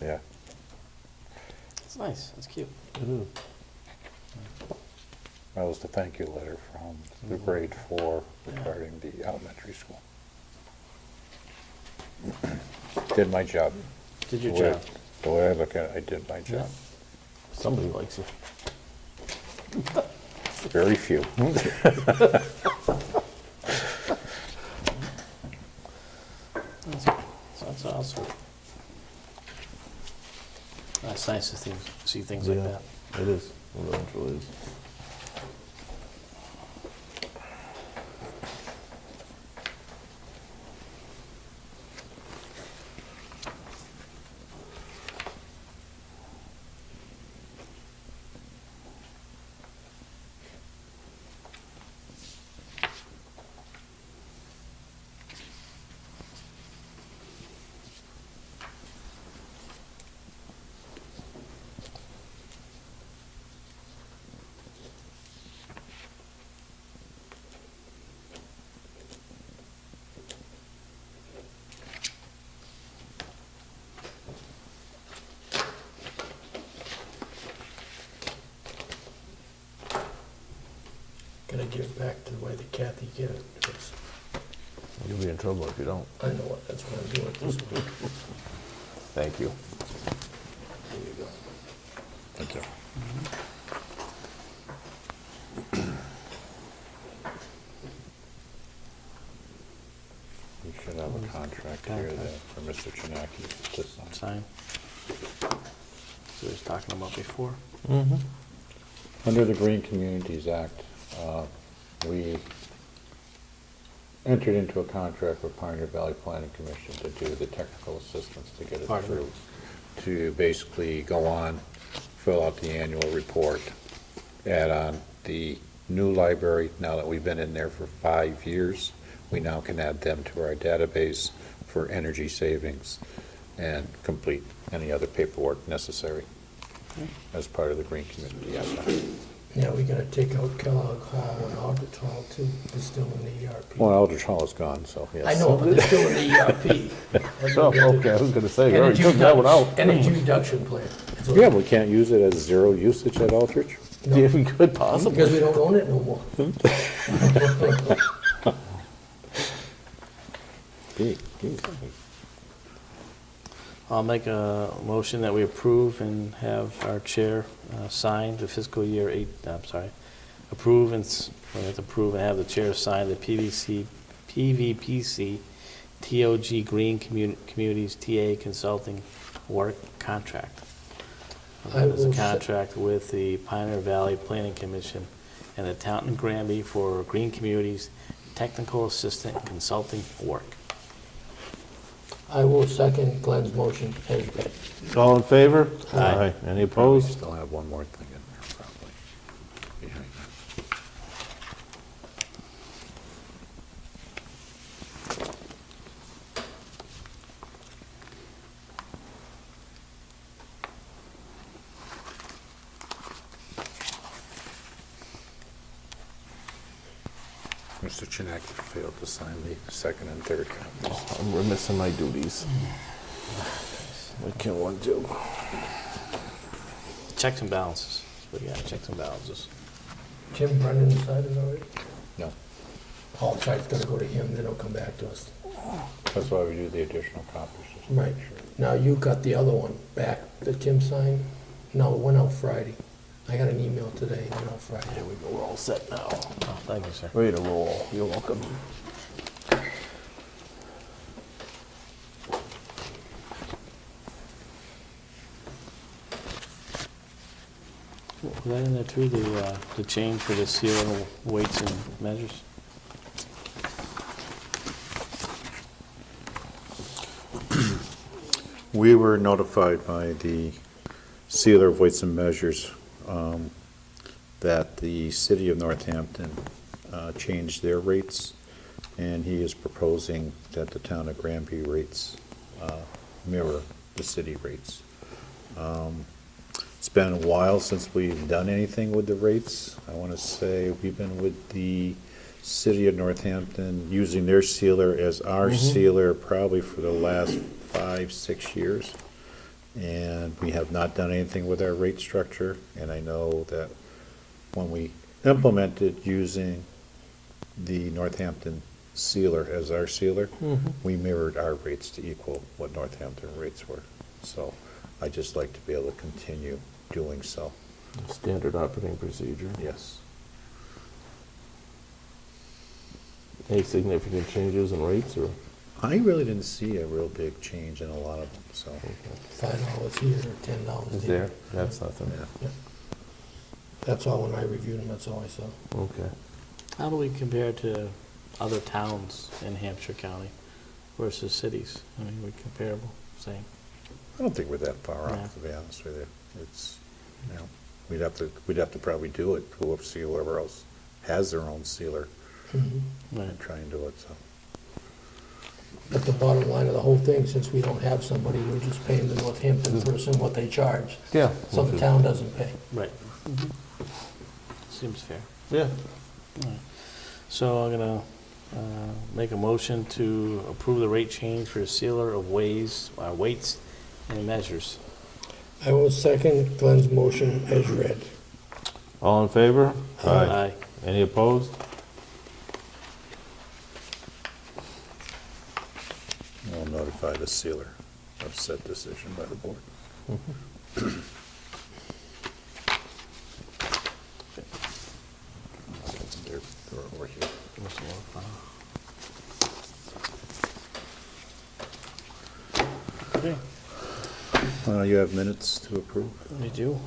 you. Yeah. It's nice, it's cute. That was the thank you letter from the grade 4 regarding the elementary school. Did my job. Did your The way- job. The way I look at it, I did my job. Somebody likes you. Very few. That's awesome. It's nice to see things like Yeah, that. It is. It really truly is. Gonna give it back to the way that Kathy gave it. because You'll be in trouble if you don't. I know it, that's what I'm doing this one. Thank you. There you go. Thank you. You should have a contract here that for Mr. Chinaki to sign. Sign. So he was talking about before. Under the Green Communities Act, we entered into a contract with Pioneer Valley Planning Commission to do the technical assistance to get it Pardon? through. To basically go on, fill out the annual report, add on the new library. Now that we've been in there for 5 years, we now can add them to our database for energy savings and complete any other paperwork necessary as part of the Green Community Act. Yeah, we gotta take out Kellogg Hall and Aldrich Hall too. It's still in the ERP. Well, Aldrich Hall is gone, so yes. I know, but it's still in the ERP. That's Oh, what we have to- okay, I was gonna say, we already Energy took that one out. Energy reduction plan. That's what- Yeah, we can't use it as zero usage at Aldrich? No, Yeah, we could possibly. because we don't own it no more. I'll make a motion that we approve and have our chair sign the fiscal year approve we have to approve and have the chair sign the PVPC TOG Green Communities TA Consulting Work Contract. I That is a will se- contract with the Pioneer Valley Planning Commission and the town of Granby for Green Communities Technical Assistant Consulting Work. I will second Glenn's motion as read. All in favor? Aye. Any We opposed? still have one more thing in there, probably. behind that. Mr. Chinek failed to sign the second and third copies. I'm remissing my duties. What can one do? Checks and balances. We got checks and balances. Tim Brennan decided already? No, All charts gotta go to him, then he'll come back to us. that's why we do the additional copies. just to Right. make sure. Now, you got the other one back that Tim signed? No, it went out Friday. I got an email today, it went out Friday. There we go, we're all set now. Oh, thank you, sir. Ready to roll. You're welcome. Was that in there too, the change for the seal weights and measures? We were notified by the sealer of weights and measures that the city of Northampton changed their rates, and he is proposing that the town of Granby rates mirror the city rates. It's been a while since we've done anything with the rates. I want to say we've been with the city of Northampton using their sealer as our sealer probably for the last 5, 6 years. And we have not done anything with our rate structure. And I know that when we implemented using the Northampton sealer as our sealer, we mirrored our rates to equal what Northampton rates were. So I'd just like to be able to continue doing so. Standard operating procedure. Yes. Any significant changes in rates or? I really didn't see a real big change in a lot of them, so. $5 here or $10 Is there. there? That's nothing. Yeah. That's all, when I reviewed them, that's all I saw. Okay. How do we compare to other towns in Hampshire County versus cities? I mean, we comparable, same? I don't think we're that far Yeah. off, to be honest with you. It's, you know, we'd have to probably do it, see whoever else has their own sealer Right. and try and do it, so. But the bottom line of the whole thing, since we don't have somebody, we're just paying the Northampton person what they charge. Yeah. So the town doesn't pay. Right. Seems fair. Yeah. Alright. So I'm gonna make a motion to approve the rate change for sealer of weights and measures. I will second Glenn's motion as read. All in favor? Aye. Any opposed? I'll notify the sealer of said decision by the board. They're over here. Okay, You have minutes to approve? we do.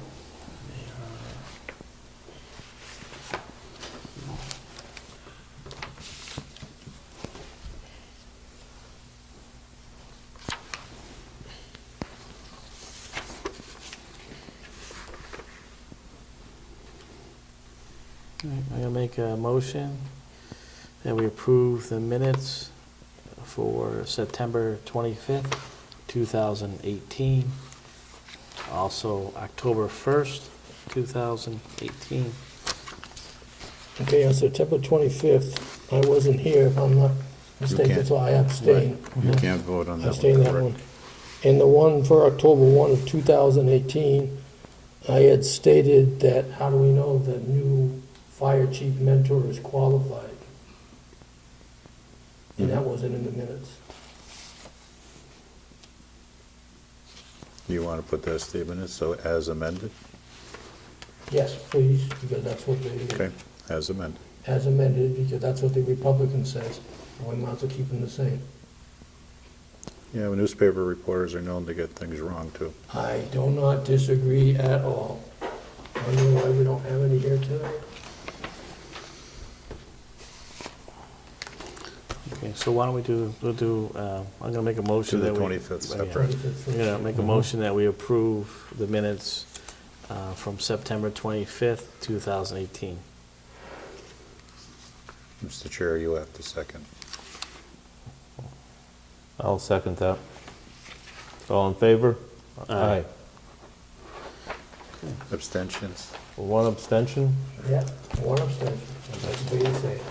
All right, I'm gonna make a motion that we approve the minutes for September 25th, 2018. Also, October 1st, 2018. Okay, on September 25th, I wasn't here, if I'm not mistaken, can't. so I abstain. You can't vote on I that abstain one, that correct? one. And the one for October 1 of 2018, I had stated that, how do we know the new fire chief mentor is qualified? And that wasn't in the minutes. You want to put that statement in, so as amended? Yes, please, because that's what they, Okay, as amended. as amended, because that's what the Republican says. We might as well keep them the same. Yeah, well, newspaper reporters are known to get things wrong, too. I do not disagree at all. Wondering why we don't have any here tonight? Okay, so why don't we'll do, I'm gonna make a To motion the that we. 25th, Yeah. separate. I'm gonna make a motion that we approve the minutes from September 25th, 2018. Mr. Chair, you have to second. I'll second that. All in favor? Aye. Abstentions? One abstention? Yeah, one abstention. That's the way you say it.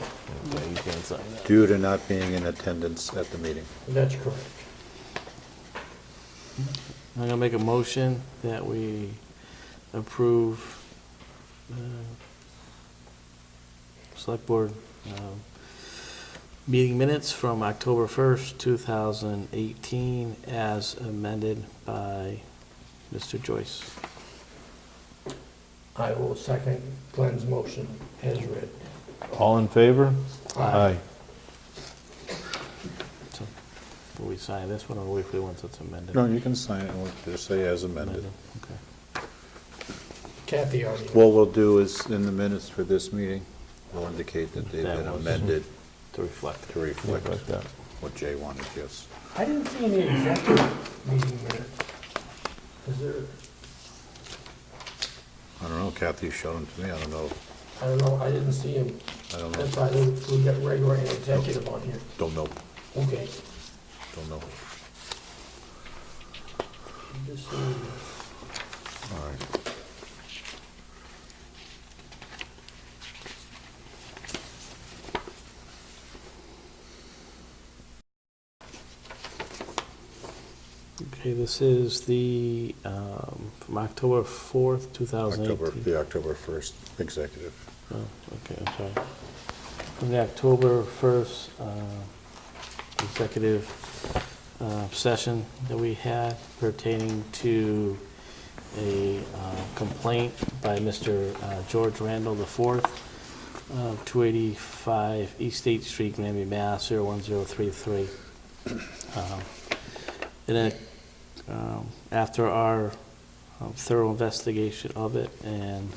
Yeah, you can't sign that. Due to not being in attendance at the meeting. That's correct. I'm gonna make a motion that we approve Select Board meeting minutes from October 1st, 2018, as amended by Mr. Joyce. I will second Glenn's motion as read. All in favor? Aye. So, will we sign this one, or wait for the ones that's amended? No, you can sign it, and we'll just say as amended. Okay. Kathy already. What we'll do is, in the minutes for this meeting, we'll indicate that they've That been was- amended To reflect. to reflect Like that. what Jay wanted, yes. I didn't see any executive meeting minutes. Is there, I don't know, Kathy showed them to me, I don't know, I don't know, I didn't see him. I don't That's know, why we got regular and executive on here. don't know, Okay. don't know. Just see. All right. Okay, this is the, from October 4th, 2018. The October 1st executive. Oh, okay, I'm sorry. From the October 1st executive session that we had pertaining to a complaint by Mr. George Randall IV of 285 East 8th Street, Granby, Mass. 01033. After our thorough investigation of it and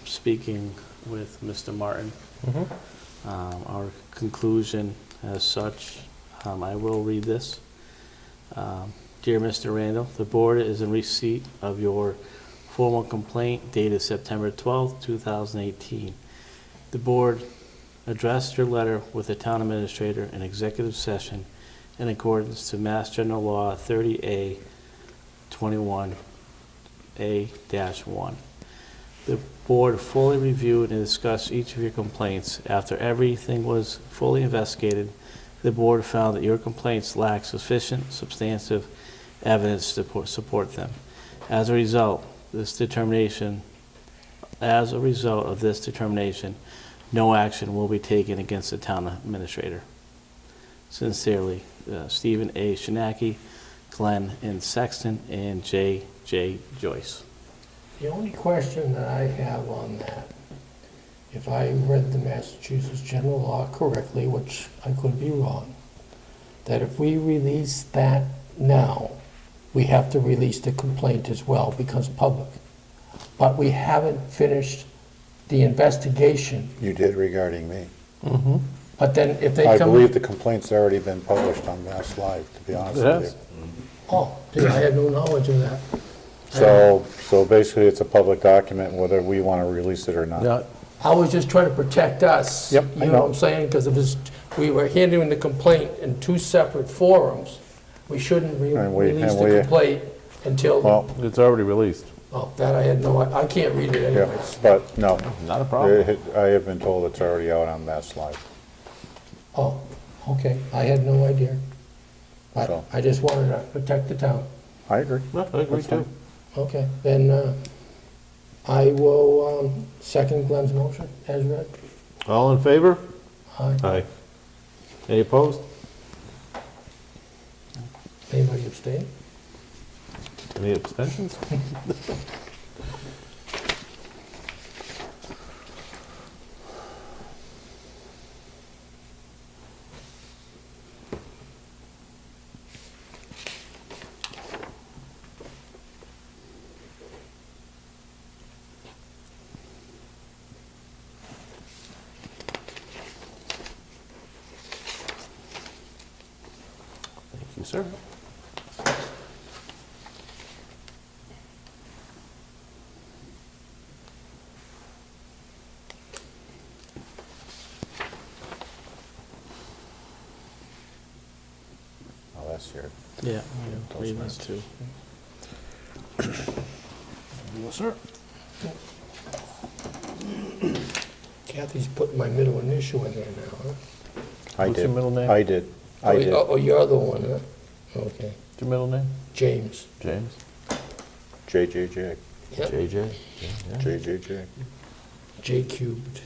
speaking with Mr. Martin, our conclusion as such, I will read this. Dear Mr. Randall, the board is in receipt of your formal complaint dated September 12th, 2018. The board addressed your letter with the town administrator in executive session in accordance to Mass General Law 30A 21A-1. The board fully reviewed and discussed each of your complaints. After everything was fully investigated, the board found that your complaints lacked sufficient substantive evidence to support them. As a result of this determination, no action will be taken against the town administrator. Sincerely, Stephen A. Shinaki, Glenn N. Sexton, and J. Joyce. The only question that I have on that, if I read the Massachusetts general law correctly, which I could be wrong, that if we release that now, we have to release the complaint as well, because public. But we haven't finished the investigation. You did regarding me. But then if they I come... believe the complaint's already been published on Mass Live, to be honest It with has. you. Oh, see, I had no knowledge of that. So basically, it's a public document, whether we want to release it or not. Yeah, I was just trying to protect us. Yep, I You know know. what I'm saying? Because we were handling the complaint in two separate forums. We shouldn't And we- release and the we- complaint until... Well, it's already released. Oh, that I had no, I can't read it Yeah, anyways. but no, Not a problem. I have been told it's already out on Mass Live. Oh, okay, I had no idea. So- I just wanted to protect the town. I agree. No, I agree That's fine. too. Okay, then I will second Glenn's motion as read. All in favor? Aye. Aye. Any opposed? Anybody abstain? Any abstentions? Thank you, sir. Oh, that's here. Yeah, read this too. Yes, sir. Kathy's putting my middle initial in there now, huh? I What's your did. middle name? I did. I did. Oh, you're the one, huh? Okay. What's your middle name? James. James? JJJ. Yep. JJ? Yeah. JJJ. J cubed.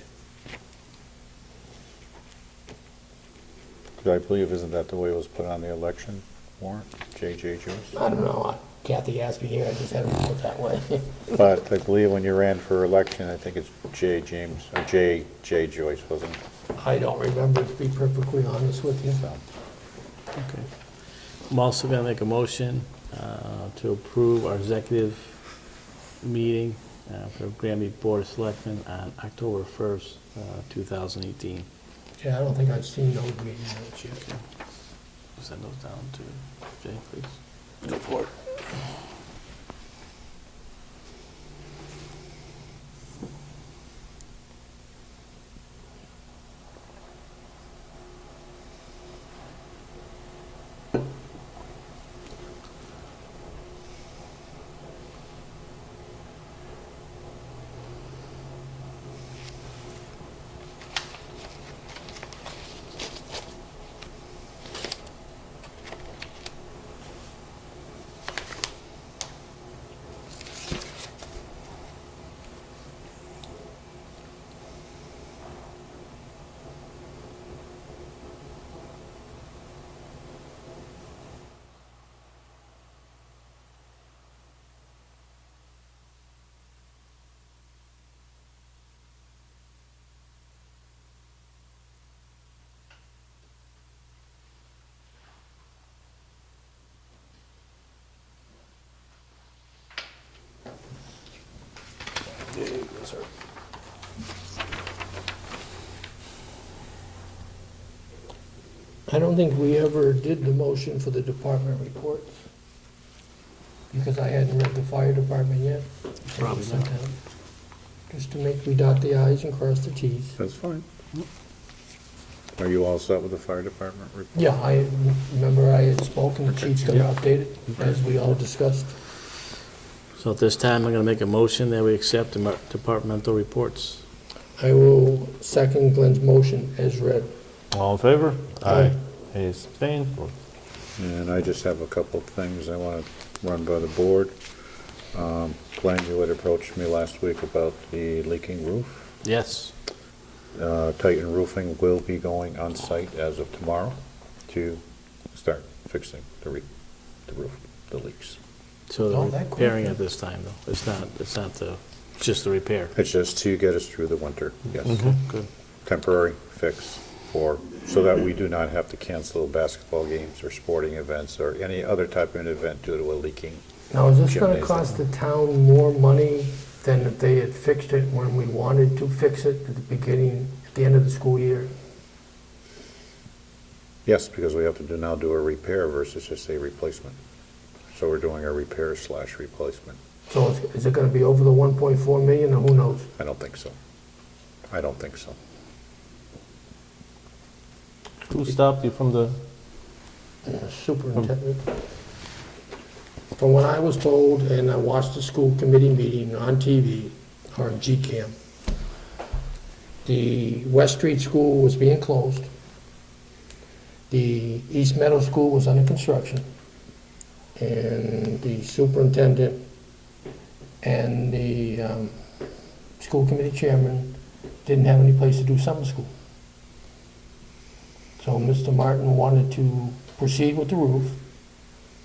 'Cause I believe, isn't that the way it was put on the election warrant? JJ Joyce? I don't know. Kathy asked me here, I just had it put that way. But I believe when you ran for election, I think it's J. James, or J. Joyce, wasn't it? I don't remember, to be perfectly honest with you. Okay. I'm also gonna make a motion to approve our executive meeting for Granby Board of Selectmen on October 1st, 2018. Yeah, I don't think I've seen those meeting notes yet. Send those down to Jay, please. Go for it. Yes, sir. I don't think we ever did the motion for the department reports. Because I hadn't read the fire department yet. Probably not. Just to make, we dot the i's and cross the t's. That's fine. Are you all set with the fire department report? Yeah, I remember I had spoken, the chief's gonna update it, as we all discussed. So at this time, I'm gonna make a motion that we accept the departmental reports. I will second Glenn's motion as read. All in favor? Aye. Any abstain? And I just have a couple of things I want to run by the board. Glenn, you had approached me last week about the leaking roof. Yes. Titan Roofing will be going on site as of tomorrow to start fixing the roof, the leaks. So Oh, they're that quick, repairing yeah. it this time, though. It's not just the repair. It's just to get us through the winter, yes. Good. Temporary fix so that we do not have to cancel basketball games or sporting events or any other type of event due to a leaking. Now, is this gonna Gymnasium. cost the town more money than if they had fixed it when we wanted to fix it at the beginning, at the end of the school year? Yes, because we have to now do a repair versus just a replacement. So we're doing a repair/replacement. So is it gonna be over the 1.4 million, or who knows? I don't think so. I don't think so. Who stopped you from the, Superintendent? from what I was told, and I watched the school committee meeting on TV, or in GCAM, the West Street School was being closed. The East Meadow School was under construction. And the superintendent and the school committee chairman didn't have any place to do summer school. So Mr. Martin wanted to proceed with the roof,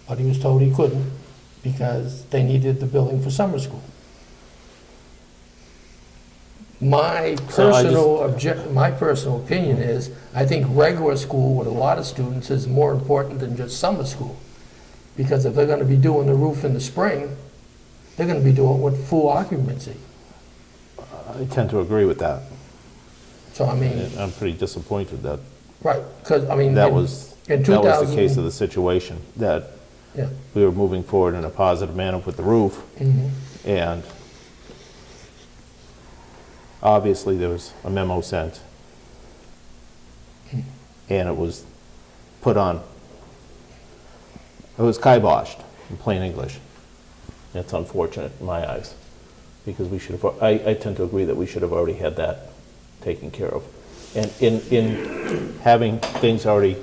but he was told he couldn't because they needed the building for summer school. My personal opinion is, I think regular school with a lot of students is more important than just summer school. Because if they're gonna be doing the roof in the spring, they're gonna be doing it with full occupancy. I tend to agree with that. So, I mean, I'm pretty disappointed that right, because, I mean, that was in the 2000 case of the situation, that Yeah. we were moving forward in a positive manner with the roof, Mhm. and obviously there was a memo sent, and it was put on, it was kiboshed, in plain English. It's unfortunate in my eyes, because we should have, I tend to agree that we should have already had that taken care of. And in having things already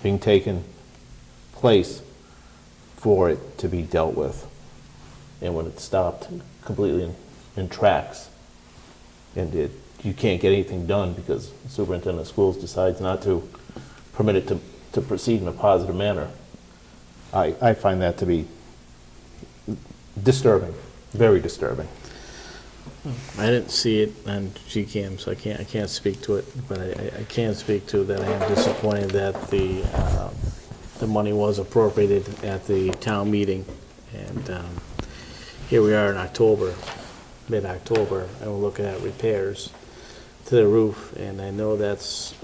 being taken place for it to be dealt with, and when it stopped completely in tracks, and you can't get anything done because the superintendent of schools decides not to permit it to proceed in a positive manner, I find that to be disturbing, very disturbing. I didn't see it on GCAM, so I can't speak to it, but I can speak to that I am disappointed that the money was appropriated at the town meeting, and here we are in October, mid-October, and we're looking at repairs to the roof, and I know that's,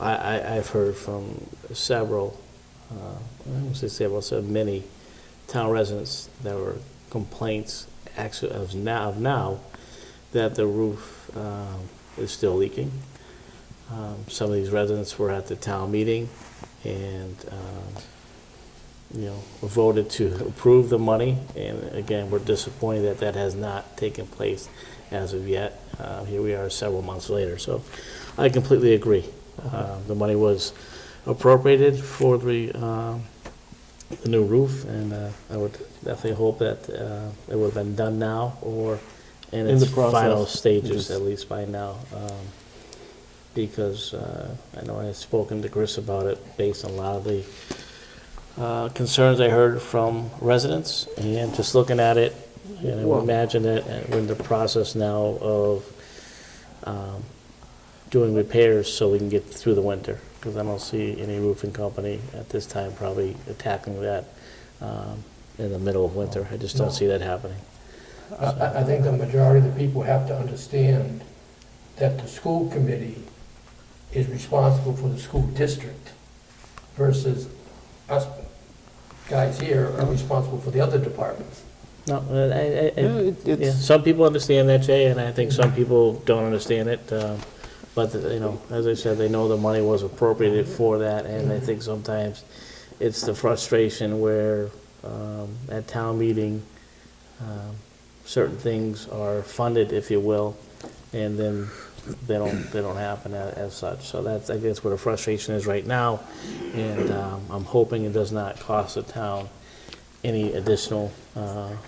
I've heard from several, I won't say several, so many town residents that were complaints actually of now that the roof is still leaking. Some of these residents were at the town meeting and voted to approve the money, and again, we're disappointed that that has not taken place as of yet. Here we are several months later, so I completely agree. The money was appropriated for the new roof, and I would definitely hope that it would have been done now or in its the process. final stages, Just- at least by now. Because I know I had spoken to Chris about it based on a lot of the concerns I heard from residents, and just looking at it, imagine that we're in the process now of doing repairs so we can get through the winter, because I don't see any roofing company at this time probably tackling that in the middle of winter. I just don't see that happening. I think the majority of the people have to understand that the school committee is responsible for the school district versus us guys here are responsible for the other departments. No, it's- some people understand that, Jay, and I think some people don't understand it. But, as I said, they know the money was appropriated for that, and I think sometimes it's the frustration where at town meeting, certain things are funded, if you will, and then they don't happen as such. So I think that's where the frustration is right now, and I'm hoping it does not cost the town any additional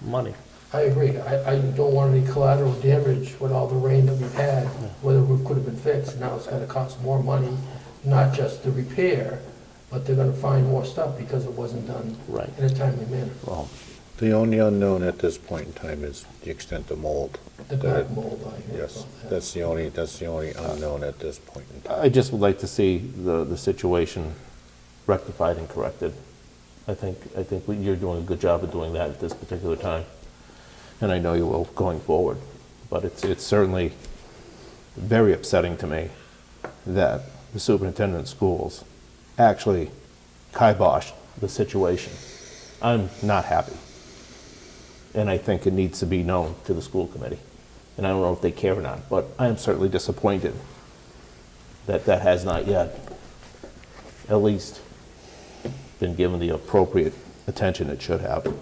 money. I agree. I don't want any collateral damage with all the rain that we've had, where the roof could have been fixed. Now it's gonna cost more money, not just the repair, but they're gonna find more stuff because it wasn't done Right. in a timely manner. Well, The only unknown at this point in time is the extent of mold. The dark mold, I hear Yes, about that. that's the only unknown at this point in time. I just would like to see the situation rectified and corrected. I think you're doing a good job of doing that at this particular time, and I know you will going forward. But it's certainly very upsetting to me that the superintendent of schools actually kiboshed the situation. I'm not happy, and I think it needs to be known to the school committee. And I don't know if they care or not, but I am certainly disappointed that that has not yet at least been given the appropriate attention it should have.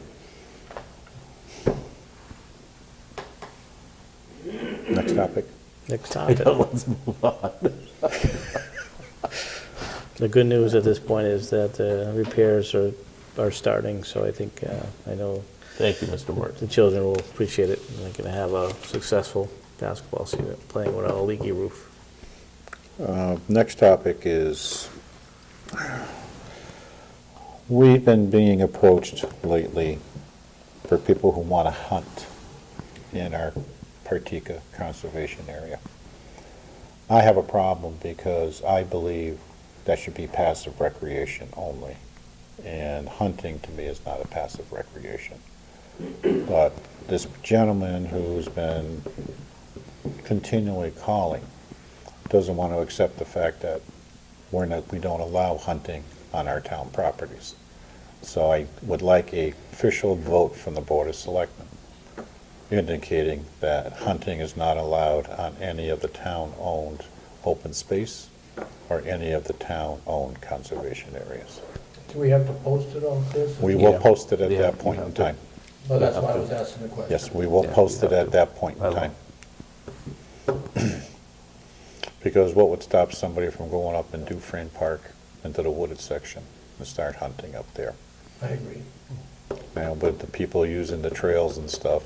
Next topic. Next topic. Let's move on. The good news at this point is that repairs are starting, so I think, I know Thank you, Mr. Morton. the children will appreciate it, and they're going to have a successful basketball season playing without a leaky roof. Next topic is, we've been being approached lately for people who want to hunt in our Partika Conservation Area. I have a problem because I believe that should be passive recreation only. And hunting to me is not a passive recreation. But this gentleman who's been continually calling doesn't want to accept the fact that we don't allow hunting on our town properties. So I would like a official vote from the Board of Selectmen indicating that hunting is not allowed on any of the town-owned open space or any of the town-owned conservation areas. Do we have to post it on this? We will Yeah. post it at Yeah, that point you in have to. time. Well, that's why I was asking the question. Yes, we will Yeah, post you it have at to. that point I in will. time. Because what would stop somebody from going up in Dufresne Park into the wooded section and start hunting up there? I agree. Now, with the people using the trails and stuff,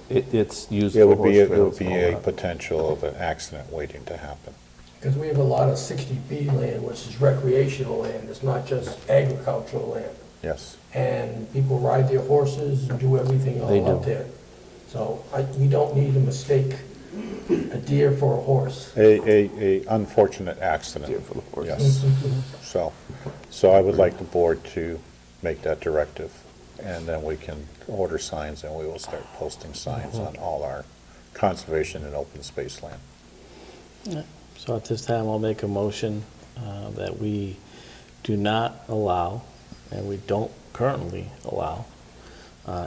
It's used it for would horse be, it trails would be and all a that. potential of an accident waiting to happen. Because we have a lot of 60B land, which is recreational land, it's not just agricultural land. Yes. And people ride their horses and do everything They all up do. there. So we don't need to mistake a deer for a horse. A unfortunate accident. Deer for the horse. Yes. So I would like the board to make that directive, and then we can order signs, and we will start posting signs on all our conservation and open space land. So at this time, I'll make a motion that we do not allow, and we don't currently allow,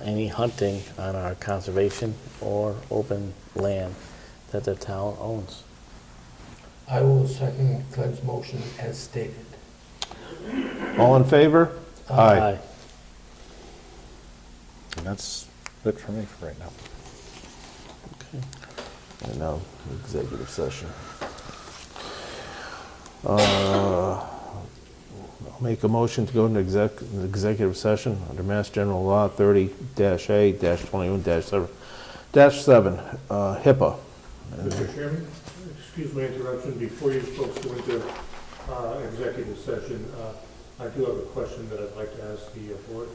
any hunting on our conservation or open land that the town owns. I will second Glenn's motion as stated. All in favor? Aye. And that's it for me for right now. Okay. And now, executive session. I'll make a motion to go into executive session under Mass General Law 30-A-21-7, HIPAA. Mr. Chairman, excuse my interruption. Before you folks go into executive session, I do have a question that I'd like to ask the board.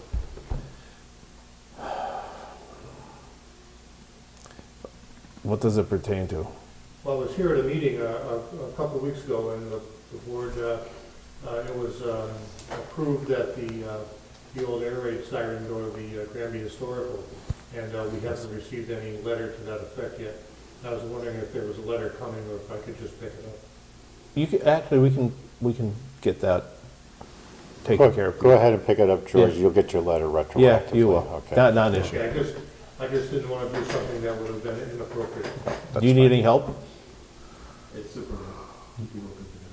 What does it pertain to? Well, I was here at a meeting a couple of weeks ago, and the board, it was approved that the old air raid siren go to the Granby Historical, and we haven't received any letter to that effect yet. I was wondering if there was a letter coming, or if I could just pick it up. You can, actually, we can get that taken care of. Go ahead and pick it up, George. Yeah. You'll get your letter retroactively. Yeah, you will. Okay. Not an issue. Okay, I just didn't want to do something that would have been inappropriate. Do you need any help? It's super.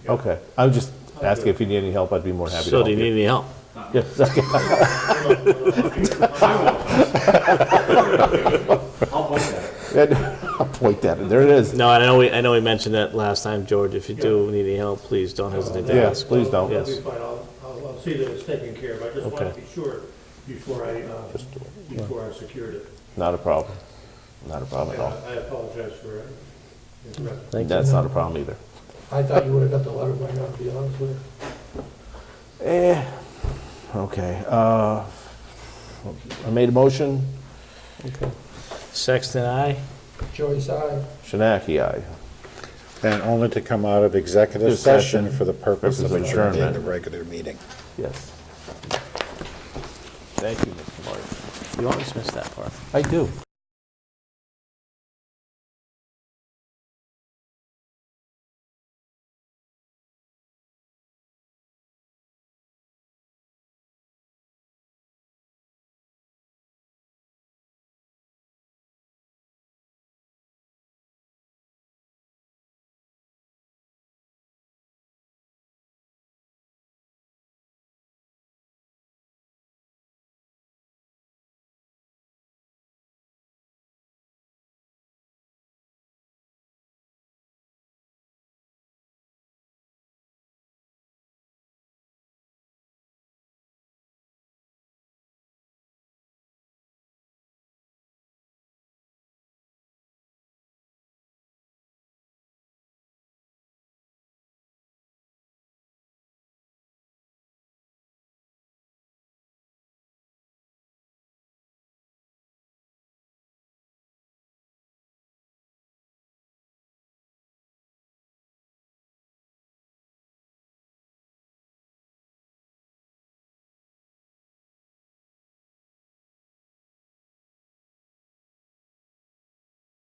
Okay. I was just asking if you need any help. I'd be more than happy to So help do you need any help? Yes, okay. I'll point that. I'll point that. There it is. No, I know we mentioned that last time, George. If you do need any help, please don't hesitate to Yes, ask. please don't. That'll Yes. be fine. I'll see that it's taken care of. I just wanted Okay. to be sure before I secured it. Not a problem. Not a problem at all. I apologize for interrupting. Thank you. That's not a problem either. I thought you would have got the letter by now, to be honest with you. Okay. I made a motion. Sexton, aye? Joyce, aye. Shinaki, aye. And only to come out of executive Executive session session for the purpose of Purpose of adjourning adjournment. the regular meeting. Yes. Thank you, Mr. Martin. You always miss that part. I do.